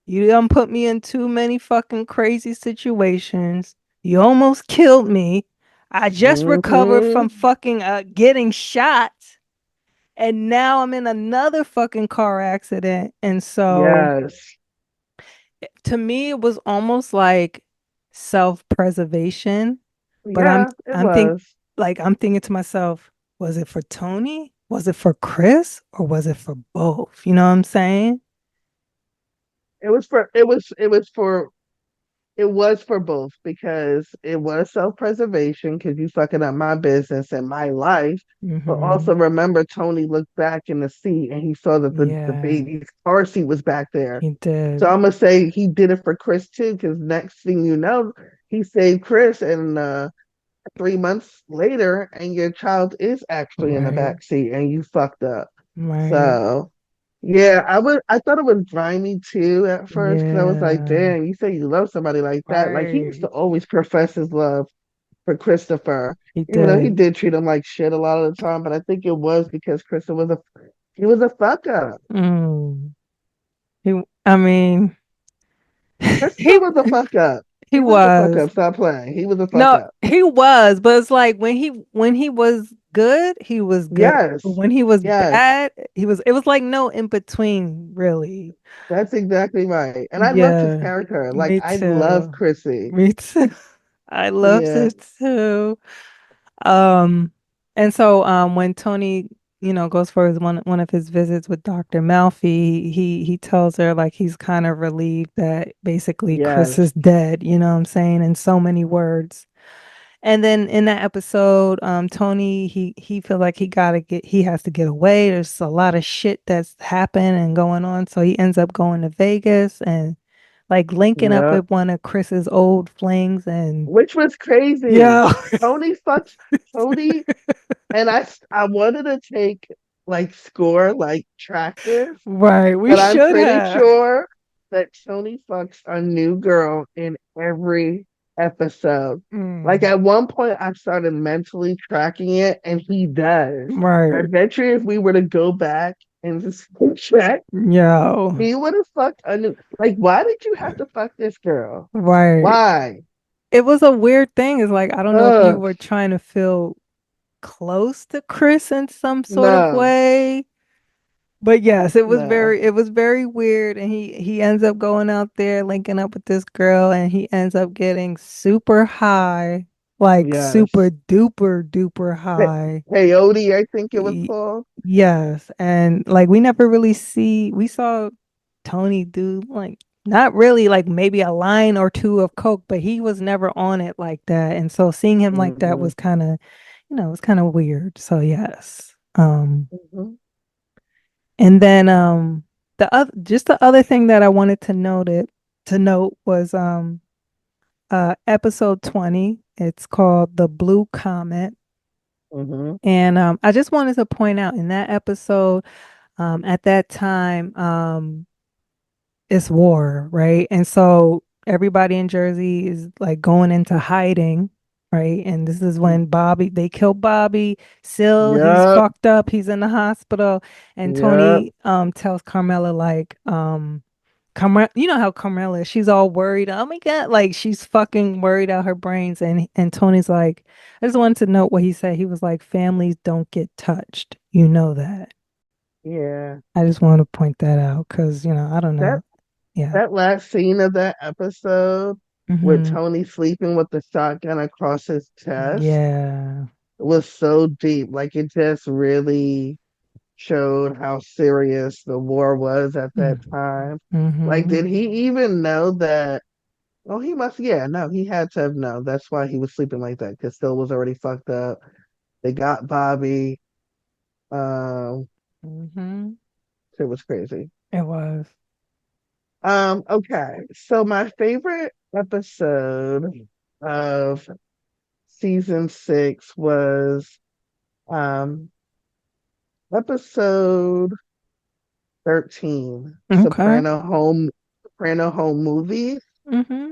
You done put me in too many fucking crazy situations. You almost killed me. I just recovered from Mm-hmm. fucking getting shot, and now I'm in another fucking car accident. And so Yes. to me, it was almost like self-preservation. But Yeah, it was. I'm thinking to myself, was it for Tony? Was it for Chris? Or was it for both? You know what I'm saying? It was for both because it was self-preservation because you fucking up my business and my life. But Hmm. also remember Tony looked back in the seat and he saw that the Yeah, baby's car seat was back there. he So did. I'm gonna say he did it for Chris too, because next thing you know, he saved Chris and 3 months later and your child is actually in the Right. back seat and you fucked up. Right. So yeah, I thought it was grimy too at first because I was like, Yeah. damn, you say you love somebody like that. Like he used to Right. always profess his love for Christopher, He even though he did. did treat him like shit a lot of the time. But I think it was because Christopher was a fuck up. Mm. I mean, he Christopher was a fuck up. he He was a fuck was. up. Stop playing. He was a fuck No, up. he was, but it's like when he was good, he was good. But Yes. when he was Yes. bad, it was like no in between, really. That's exactly right. And I loved his Yeah. character. Like Me I love too. Chrissy. Me too. I loved Yeah. it too. Um, and so when Tony, goes for one of his visits with Dr. Malfi, he tells her like he's kind of relieved that basically Chris Yes. is dead, you know what I'm saying, in so many words. And then in that episode, Tony, he feels like he has to get away. There's a lot of shit that's happened and going on. So he ends up going to Vegas and like linking up Yeah. with one of Chris's old flings and Which was crazy. yeah. Tony fucks Tony, and I wanted to take like score like trackers, Right, we but I'm should pretty have. sure that Tony fucks a new girl in every episode. Like Mm, at one point, I started mentally tracking it, and he does. I right. bet you if we were to go back in this chat. Yo, He would have fucked a new. Like, why did you have to fuck this girl? right. Why? It was a weird thing. It's like, I don't know if you Ugh, were trying to feel close to Chris in some sort of no, way. But yes, no. it was very weird. And he ends up going out there linking up with this girl and he ends up getting super high, like super Yes. duper duper Pe- high. Peyote, I think it was Y- called. yes. And like we never really we saw Tony do like not really like maybe a line or two of coke, but he was never on it like that. And so seeing him like that Hmm. was kind of, it was kind of weird. So yes. Hmm. And then the other thing that I wanted to note was episode 20. It's called The Blue Comet. Hmm. And I just wanted to point out in that episode, at that time, it's war, right? And so everybody in Jersey is like going into hiding, right? And this is when they kill Bobby. Sil, he's Yep. fucked up. He's in the hospital. And Yep. Tony tells Carmela like, Carmela, you know how Carmela is. She's all worried. Oh my God, like she's fucking worried out her brains. And Tony's like, I just wanted to note what he said. He was like, families don't get touched. You know that. Yeah. I just want to point that out because, I don't That know. Yeah. that last scene of that episode with Hmm. Tony sleeping with the shotgun across his chest Yeah. was so deep. Like it just really showed how serious the war was at that time. Like, Mm-hmm. did he even know that? Oh, he must. Yeah, no, he had to have known. That's why he was sleeping like that because Phil was already fucked up. They got Bobby. Um, Mm-hmm. it was crazy. It was. Okay. So my favorite episode of season 6 was um episode 13, Okay. Soprano Home Movies. Mm-hmm.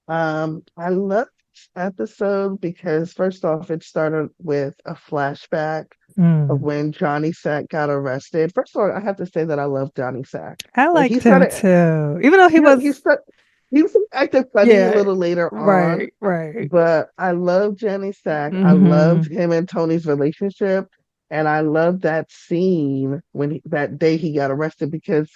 I loved this episode because first off, it started with a flashback of Mm. when Johnny Sack got arrested. First of all, I have to say that I love Johnny Sack. I Like he liked him started, too. Even though he he was, started, he was acting funny a yeah, little later on, right, right. but I love Johnny Sack. I loved Mm-hmm. him and Tony's relationship. And I loved that scene that day he got arrested because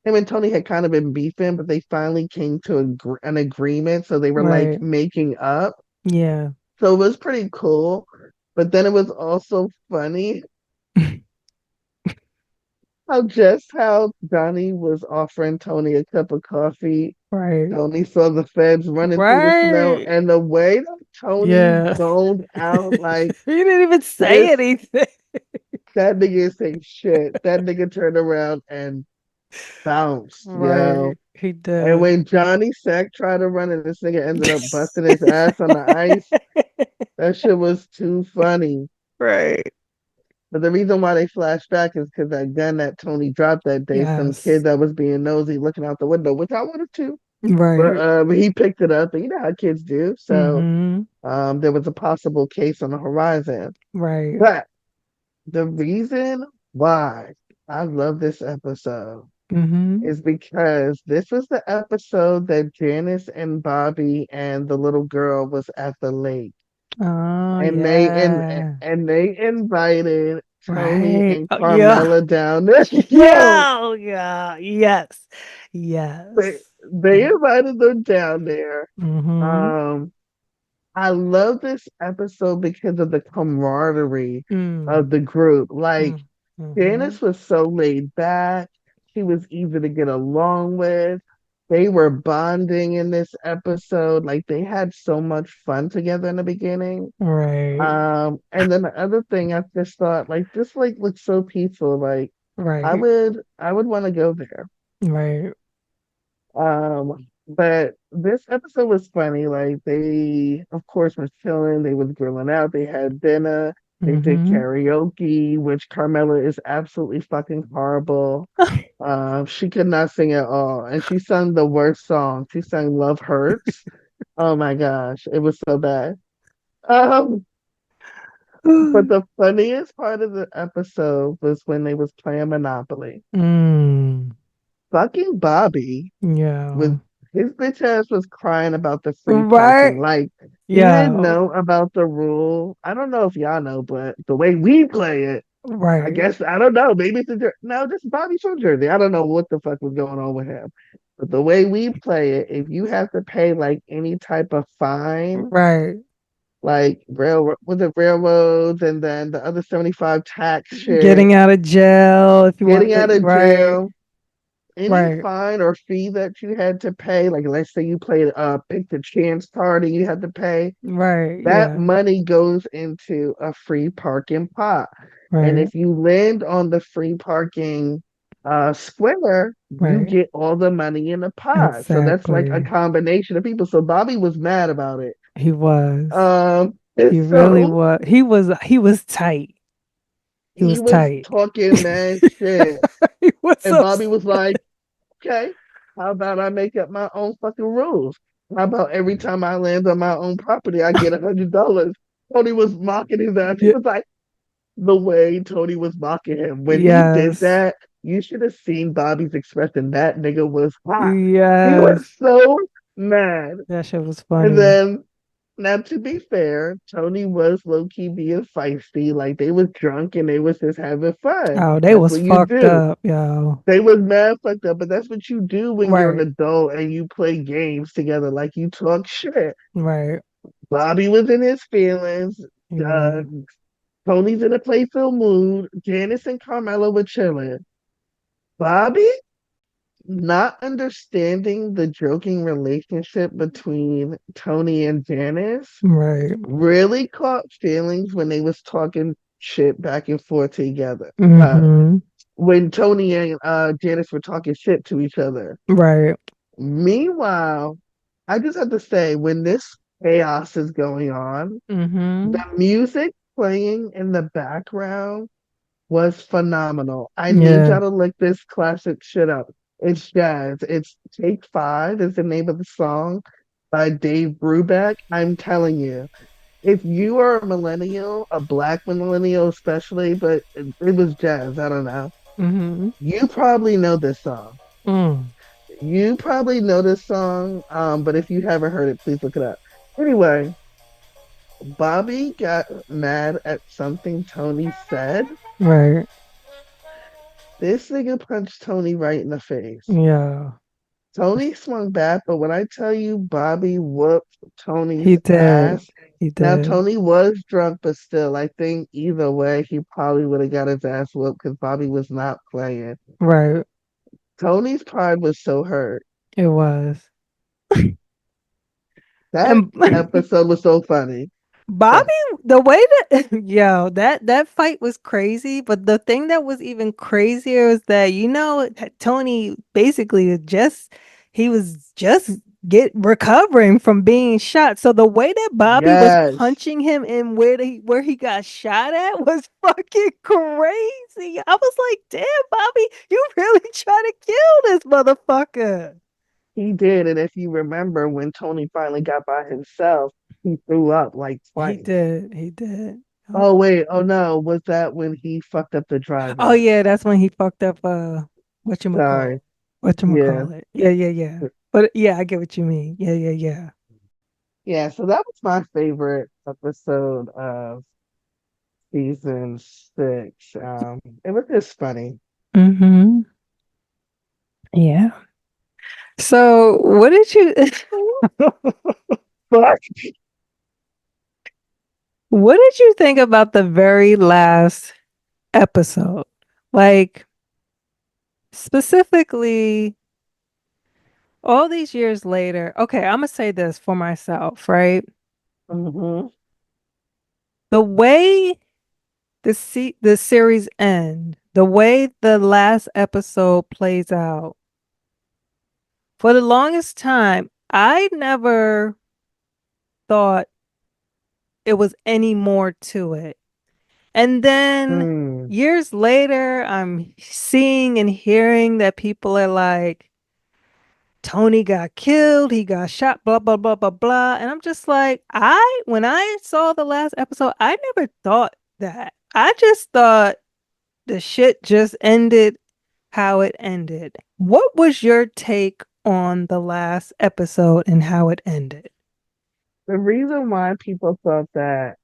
him and Tony had kind of been beefing, but they finally came to an agreement. So they were like Right. making up. Yeah. So it was pretty cool. But then it was also funny how Johnny was offering Tony a cup of coffee. Right. Tony saw the feds running through the snow, Right. and the way that Tony Yeah. zoned out like He didn't even say this, anything. that nigga say shit. That nigga turned around and bounced, Right. yo. He And did. when Johnny Sack tried to run and this nigga ended up busting his ass on the ice, that shit was too funny. Right. But the reason why they flash back is because that gun that Tony dropped that day, some kid Yes. that was being nosy looking out the window, which I would have too. But Right. he picked it up, and you know how kids do. So Mm-hmm. there was a possible case on the horizon. Right. But the reason why I love this episode Mm-hmm. is because this was the episode that Janice and Bobby and the little girl was at the lake. Oh And yeah. they invited Tony Right. and Oh, yeah. Carmela down there. Yo, Yeah. Yeah. Yes. they Yes. they Yeah. invited them down there. Mm-hmm. Um, I love this episode because of the camaraderie Mm. of the group. Like Mm. Mm-hmm. Janice was so laid back. She was easy to get along with. They were bonding in this episode. Like they had so much fun together in the beginning. Right. And then the other thing I just thought, like this lake looks so peaceful. Like Right. I would want to go there. Right. But this episode was funny. Like they, of course, was chilling. They was grilling out. They had dinner. They did Mm-hmm. karaoke, which Carmela is absolutely fucking horrible. She could not sing at all, and she sung the worst song. She sang "Love Hurts." Oh my gosh, it was so bad. Um, But the funniest part of the episode was when they was playing Monopoly. Mm, Fucking Bobby was yeah. his bitch ass was crying about the free parking. Right. Like he didn't Yeah. know about the rule. I don't know if y'all know, but the way we play it, I Right. guess I don't know. Maybe it's no, this Bobby's from Jersey. I don't know what the fuck was going on with him. But the way we play it, if you have to pay like any type of fine, Right. like railroad with the railroads and then the other 75 tax shit, Getting out of jail if you want getting to out get of right. jail, any Right. fine or fee that you had to pay, like let's say you played pick the chance card and you had to pay, Right. that Yeah. money goes into a free parking pot. And Right. if you land on the free parking square, you Right. get all the money in the pot. So that's like a Exactly. combination of people. So Bobby was mad about it. He was. And He really so was. He was tight. He he was was tight. talking mad shit. He was And so Bobby was like, okay, how about I make up my own fucking rules? How about every time I land on my own property, I get $100? Tony was mocking his ass. He yeah, was like, the way Tony was mocking him. When he did yes. that, you should have seen Bobby's expression. That nigga was hot. He was Yes. so mad. That shit was And funny. then, now to be fair, Tony was low key being feisty. Like they was drunk and they was just having fun. Oh, they That's was what you fucked do. up, yo. They was mad fucked up, but that's what you do when you're an Right. adult and you play games together. Like you talk shit. Right. Bobby was in his feelings. Uh, Yeah. Tony's in a playful mood. Janice and Carmela were chilling. Bobby, not understanding the joking relationship between Tony and Janice, Right. really caught feelings when they was talking shit back and forth together. Mm-hmm. When Tony and Janice were talking shit to each other. Right. Meanwhile, I just have to say, when this chaos is going on, the Mm-hmm. music playing in the background was phenomenal. I need Yeah. y'all to look this classic shit up. It's jazz. It's Take Five is the name of the song by Dave Brubeck. I'm telling you, if you are a millennial, a black millennial especially, but it was jazz, I don't know. Mm-hmm. You probably know this song. Mm. You probably know this song, but if you haven't heard it, please look it up. Anyway, Bobby got mad at something Tony said. Right. This nigga punched Tony right in the face. Yeah. Tony swung back, but when I tell you Bobby whooped He Tony's did. ass, He now did. Tony was drunk, but still, I think either way, he probably would have got his ass whooped because Bobby was not playing. Right. Tony's pride was so hurt. It was. That And episode was so funny. Bobby, But the way that yo, that fight was crazy, but the thing that was even crazier is that Tony basically just he was just get recovering from being shot. So the way that Bobby was yes, punching him in where he got shot at was fucking crazy. I was like, "Damn, Bobby, you really trying to kill this motherfucker." he did. And if you remember when Tony finally got by himself, he threw up like He twice. did. He did. Yep. Oh wait, oh no, was that when he fucked up the Oh driver? yeah, that's when he fucked up Sorry. Yeah. whatchamacallit. Yeah, yeah, yeah. But yeah, I get what you mean. Yeah, yeah, yeah. Yeah, so that was my favorite episode of season 6. It was just funny. Mm-hmm. Yeah. So what did you But what did you think about the very last episode? Like specifically all these years later. Okay, I'm gonna say this for myself, right? mhm, The way the series end, the way the last episode plays out, for the longest time, I never thought it was any more to it. And then mm, years later, I'm seeing and hearing that people are like, Tony got killed, he got shot, blah, blah, blah, blah, blah. And I'm just like, when I saw the last episode, I never thought that. I just thought the shit just ended how it ended. What was your take on the last episode and how it ended? The reason why people thought that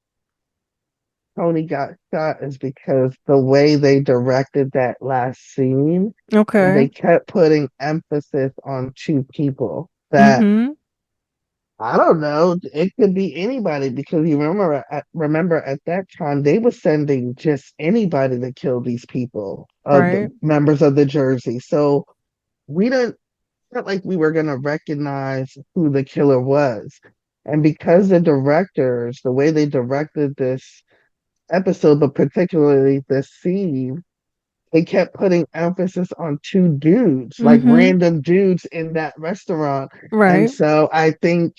Tony got shot is because the way they directed that last scene, and Okay. they kept putting emphasis on two people that Mm-hmm. I don't know. It could be anybody because you remember at that time they were sending just anybody to kill these people of the Right. members of the Jersey. So we didn't felt like we were gonna recognize who the killer was. And because the directors, the way they directed this episode, but particularly this scene, they kept putting emphasis on two dudes, like Mm-hmm. random dudes in that restaurant. And Right. so I think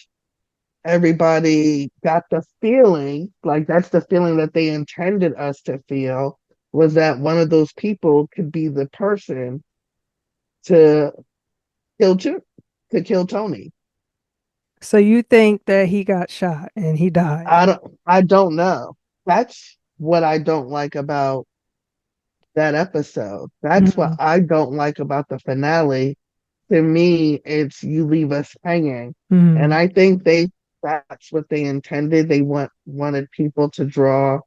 everybody got the feeling, like that's the feeling that they intended us to feel, was that one of those people could be the person to kill to to kill Tony. So you think that he got shot and he died? I don't know. That's what I don't like about that episode. That's what Mm-hmm. I don't like about the finale. To me, it's you leave us hanging. And Mm-hmm. I think that's what they intended. They wanted people to draw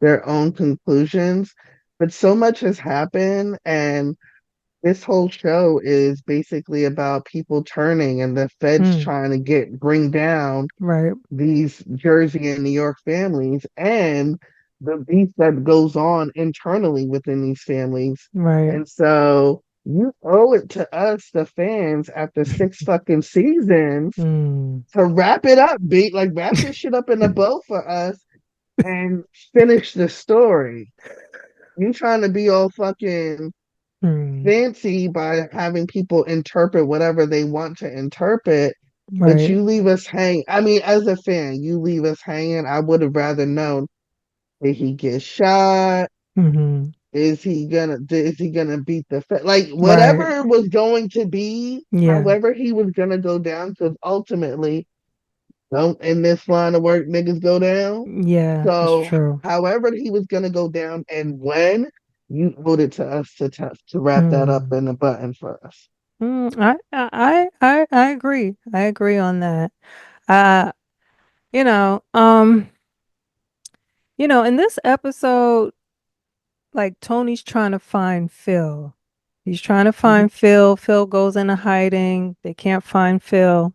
their own conclusions. But so much has happened, and this whole show is basically about people turning and the feds Mm. trying to bring down Right. these Jersey and New York families and the beef that goes on internally within these families. Right. And so you owe it to us, the fans, after six fucking seasons Mm. to wrap it up, beat like wrap this shit up in a bow for us and finish the story. You trying to be all fucking Mm. fancy by having people interpret whatever they want to interpret, but Right. you leave us hanging. I mean, as a fan, you leave us hanging. I would have rather known, did he get shot? Mm-hmm. Is he gonna beat the like whatever Right. it was going to be, Yeah. however he was gonna go down, because ultimately, don't in this line of work niggas go down. Yeah, that's So true. however he was gonna go down and when, you owed it to us to wrap that up Mm. in a button for us. I agree. I agree on that. Uh, you know, in this episode, like Tony's trying to find Phil. He's trying to Mhm. find Phil. Phil goes into hiding. They can't find Phil.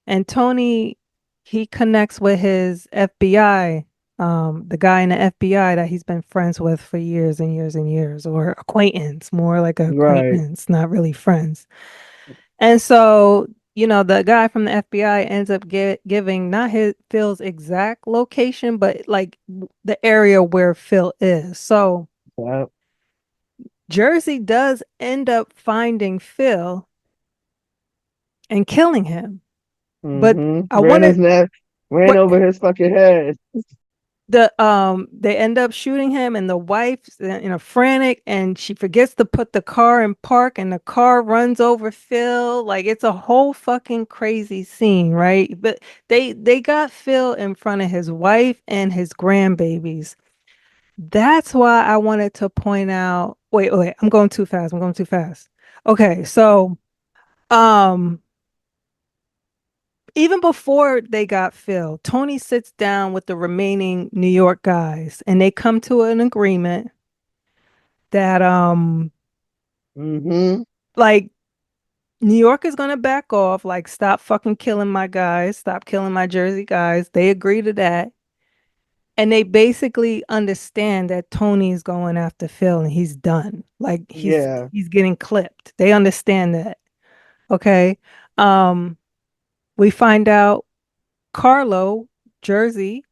And Tony, he connects with his FBI, the guy in the FBI that he's been friends with for years and years and years, or acquaintance, more like an Right. acquaintance, not really friends. And so, the guy from the FBI ends up giving not his Phil's exact location, but like the area where Phil is. So Yep. Jersey does end up finding Phil and killing him. But I Ran want his to neck, ran what over his fucking head. they end up shooting him, and the wife's in a frantic, and she forgets to put the car in park, and the car runs over Phil. Like it's a whole fucking crazy scene, right? But they got Phil in front of his wife and his grandbabies. That's why I wanted to point out. Wait, I'm going too fast. I'm going too fast. Okay, so um even before they got Phil, Tony sits down with the remaining New York guys and they come to an agreement that Mm-hmm. like New York is gonna back off, like stop fucking killing my guys, stop killing my Jersey guys. They agree to that. And they basically understand that Tony is going after Phil and he's done. Like he's Yeah. he's getting clipped. They understand that. Okay. Um, we find out Carlo, Jersey,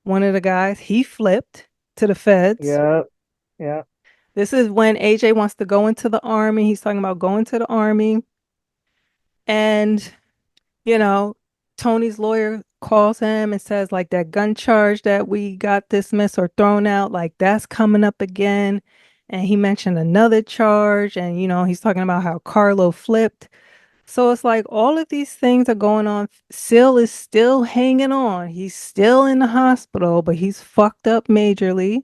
one of the guys, he flipped to the feds. Yeah. Yeah. This is when AJ wants to go into the army. He's talking about going to the army. And, you know, Tony's lawyer calls him and says, like, that gun charge that we got dismissed or thrown out, like, that's coming up again. And he mentioned another charge. And, he's talking about how Carlo flipped. So it's like all of these things are going on. Sil is still hanging on. He's still in the hospital, but he's fucked up majorly.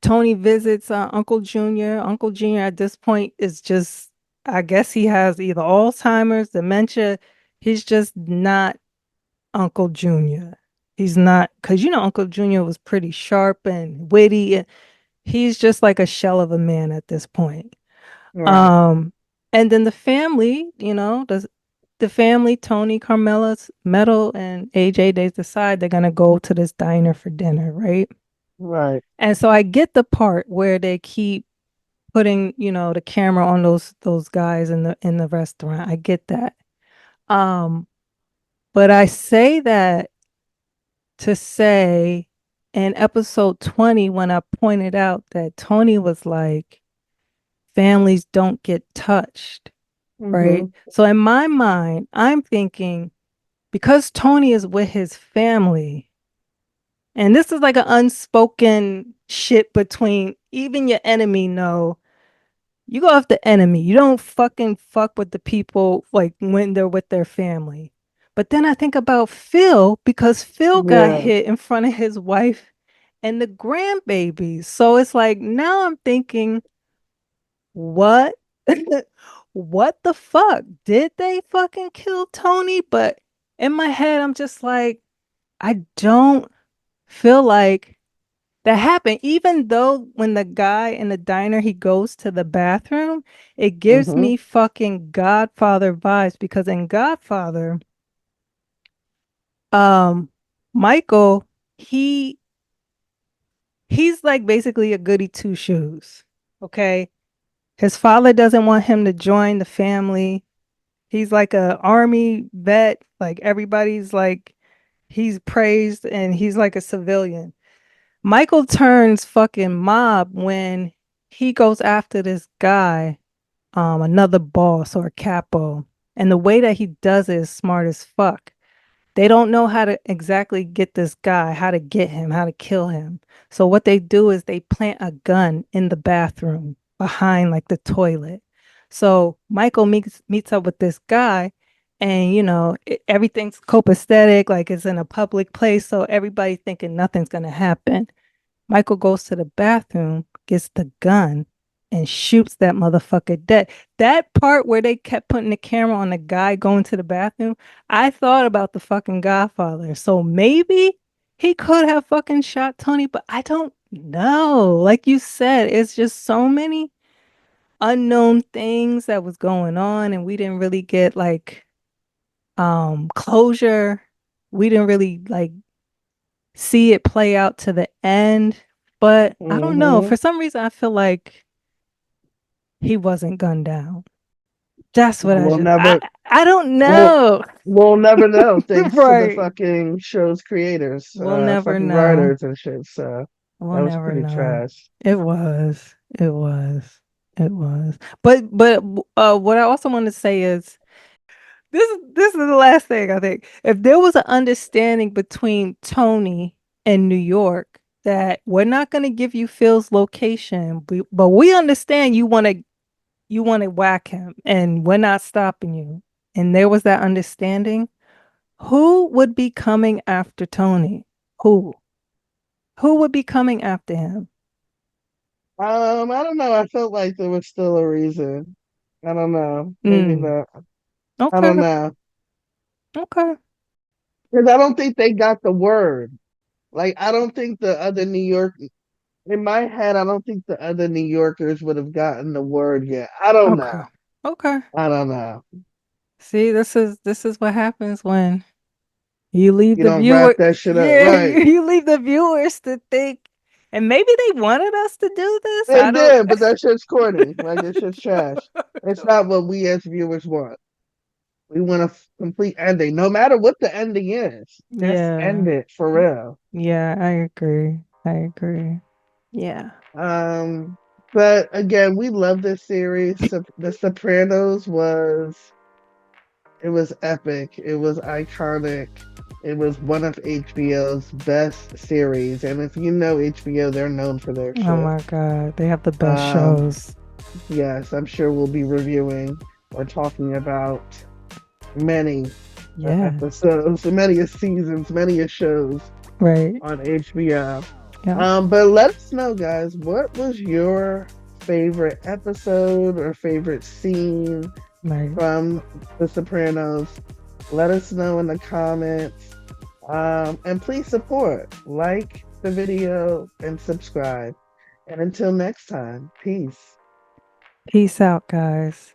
Tony visits Uncle Junior. Uncle Junior at this point is just, I guess he has either Alzheimer's, dementia. He's just not Uncle Junior. He's not, because Uncle Junior was pretty sharp and witty. And he's just like a shell of a man at this point. Right. Um, and then the family, the family, Tony, Carmela's, Metal, and AJ, they decide they're gonna go to this diner for dinner, right? Right. And so I get the part where they keep putting, the camera on those guys in the restaurant. I get that. Um, but I say that to say in episode 20, when I pointed out that Tony was like, families don't get touched, right? Mm-hmm. So in my mind, I'm thinking because Tony is with his family, and this is like an unspoken shit between even your enemy know you go after enemy. You don't fucking fuck with the people like when they're with their family. But then I think about Phil because Phil got Yeah. hit in front of his wife and the grandbabies. So it's like now I'm thinking, what? What the fuck? Did they fucking kill Tony? But in my head, I'm just like, I don't feel like that happened. Even though when the guy in the diner he goes to the bathroom, it gives Mm-hmm. me fucking Godfather vibes because in Godfather, um, Michael, he he's like basically a goody two shoes. Okay. His father doesn't want him to join the family. He's like a army vet. Like everybody's like he's praised and he's like a civilian. Michael turns fucking mob when he goes after this guy, another boss or a capo. And the way that he does it is smart as fuck. They don't know how to exactly get this guy, how to get him, how to kill him. So what they do is they plant a gun in the bathroom behind like the toilet. So Michael meets up with this guy and everything's copacetic, like it's in a public place, so everybody thinking nothing's gonna happen. Michael goes to the bathroom, gets the gun, and shoots that motherfucker dead. That part where they kept putting the camera on the guy going to the bathroom, I thought about the fucking Godfather. So maybe he could have fucking shot Tony, but I don't know. Like you said, it's just so many unknown things that was going on, and we didn't really get like closure. We didn't really like see it play out to the end. But I don't know. Mm-hmm. For some reason, I feel like he wasn't gunned down. That's what I We'll just I never I don't we'll know. we'll never know thanks to the Right. fucking show's creators, We'll never fucking know. writers and shit. So We'll that was never pretty know. trash. It was. It was. It was. But what I also want to say is this is the last thing I think. If there was an understanding between Tony and New York that we're not going to give you Phil's location, but we understand you want to whack him and we're not stopping you. And there was that understanding. Who would be coming after Tony? Who? Who would be coming after him? I don't know. I felt like there was still a reason. I don't know. Maybe Mm, not. I don't okay. know. Okay. Because I don't think they got the word. Like, I don't think the other New York, in my head, I don't think the other New Yorkers would have gotten the word yet. I don't Okay. know. Okay. I don't know. See, this is what happens when you leave You the don't wrap viewer. that shit up Yeah, right. you leave the viewers to think. And maybe they wanted us to do this. They I don't. did, but that shit's corny. Like, that shit's trash. It's not what we as viewers want. We want a complete ending, no matter what the ending is. Just end Yeah. it for real. Yeah, I agree. I agree. Yeah. Um, but again, we love this series. The Sopranos was it was epic. It was iconic. It was one of HBO's best series, and if you know HBO, they're known for their Oh shit. my God. They have the best Um, shows. yes, I'm sure we'll be reviewing. We're talking about many Yeah. episodes, many seasons, many shows Right. on HBO. Yeah. But let us know, guys, what was your favorite episode or favorite scene Right. from The Sopranos? Let us know in the comments. And please support, like the video, and subscribe. And until next time, peace. Peace out, guys.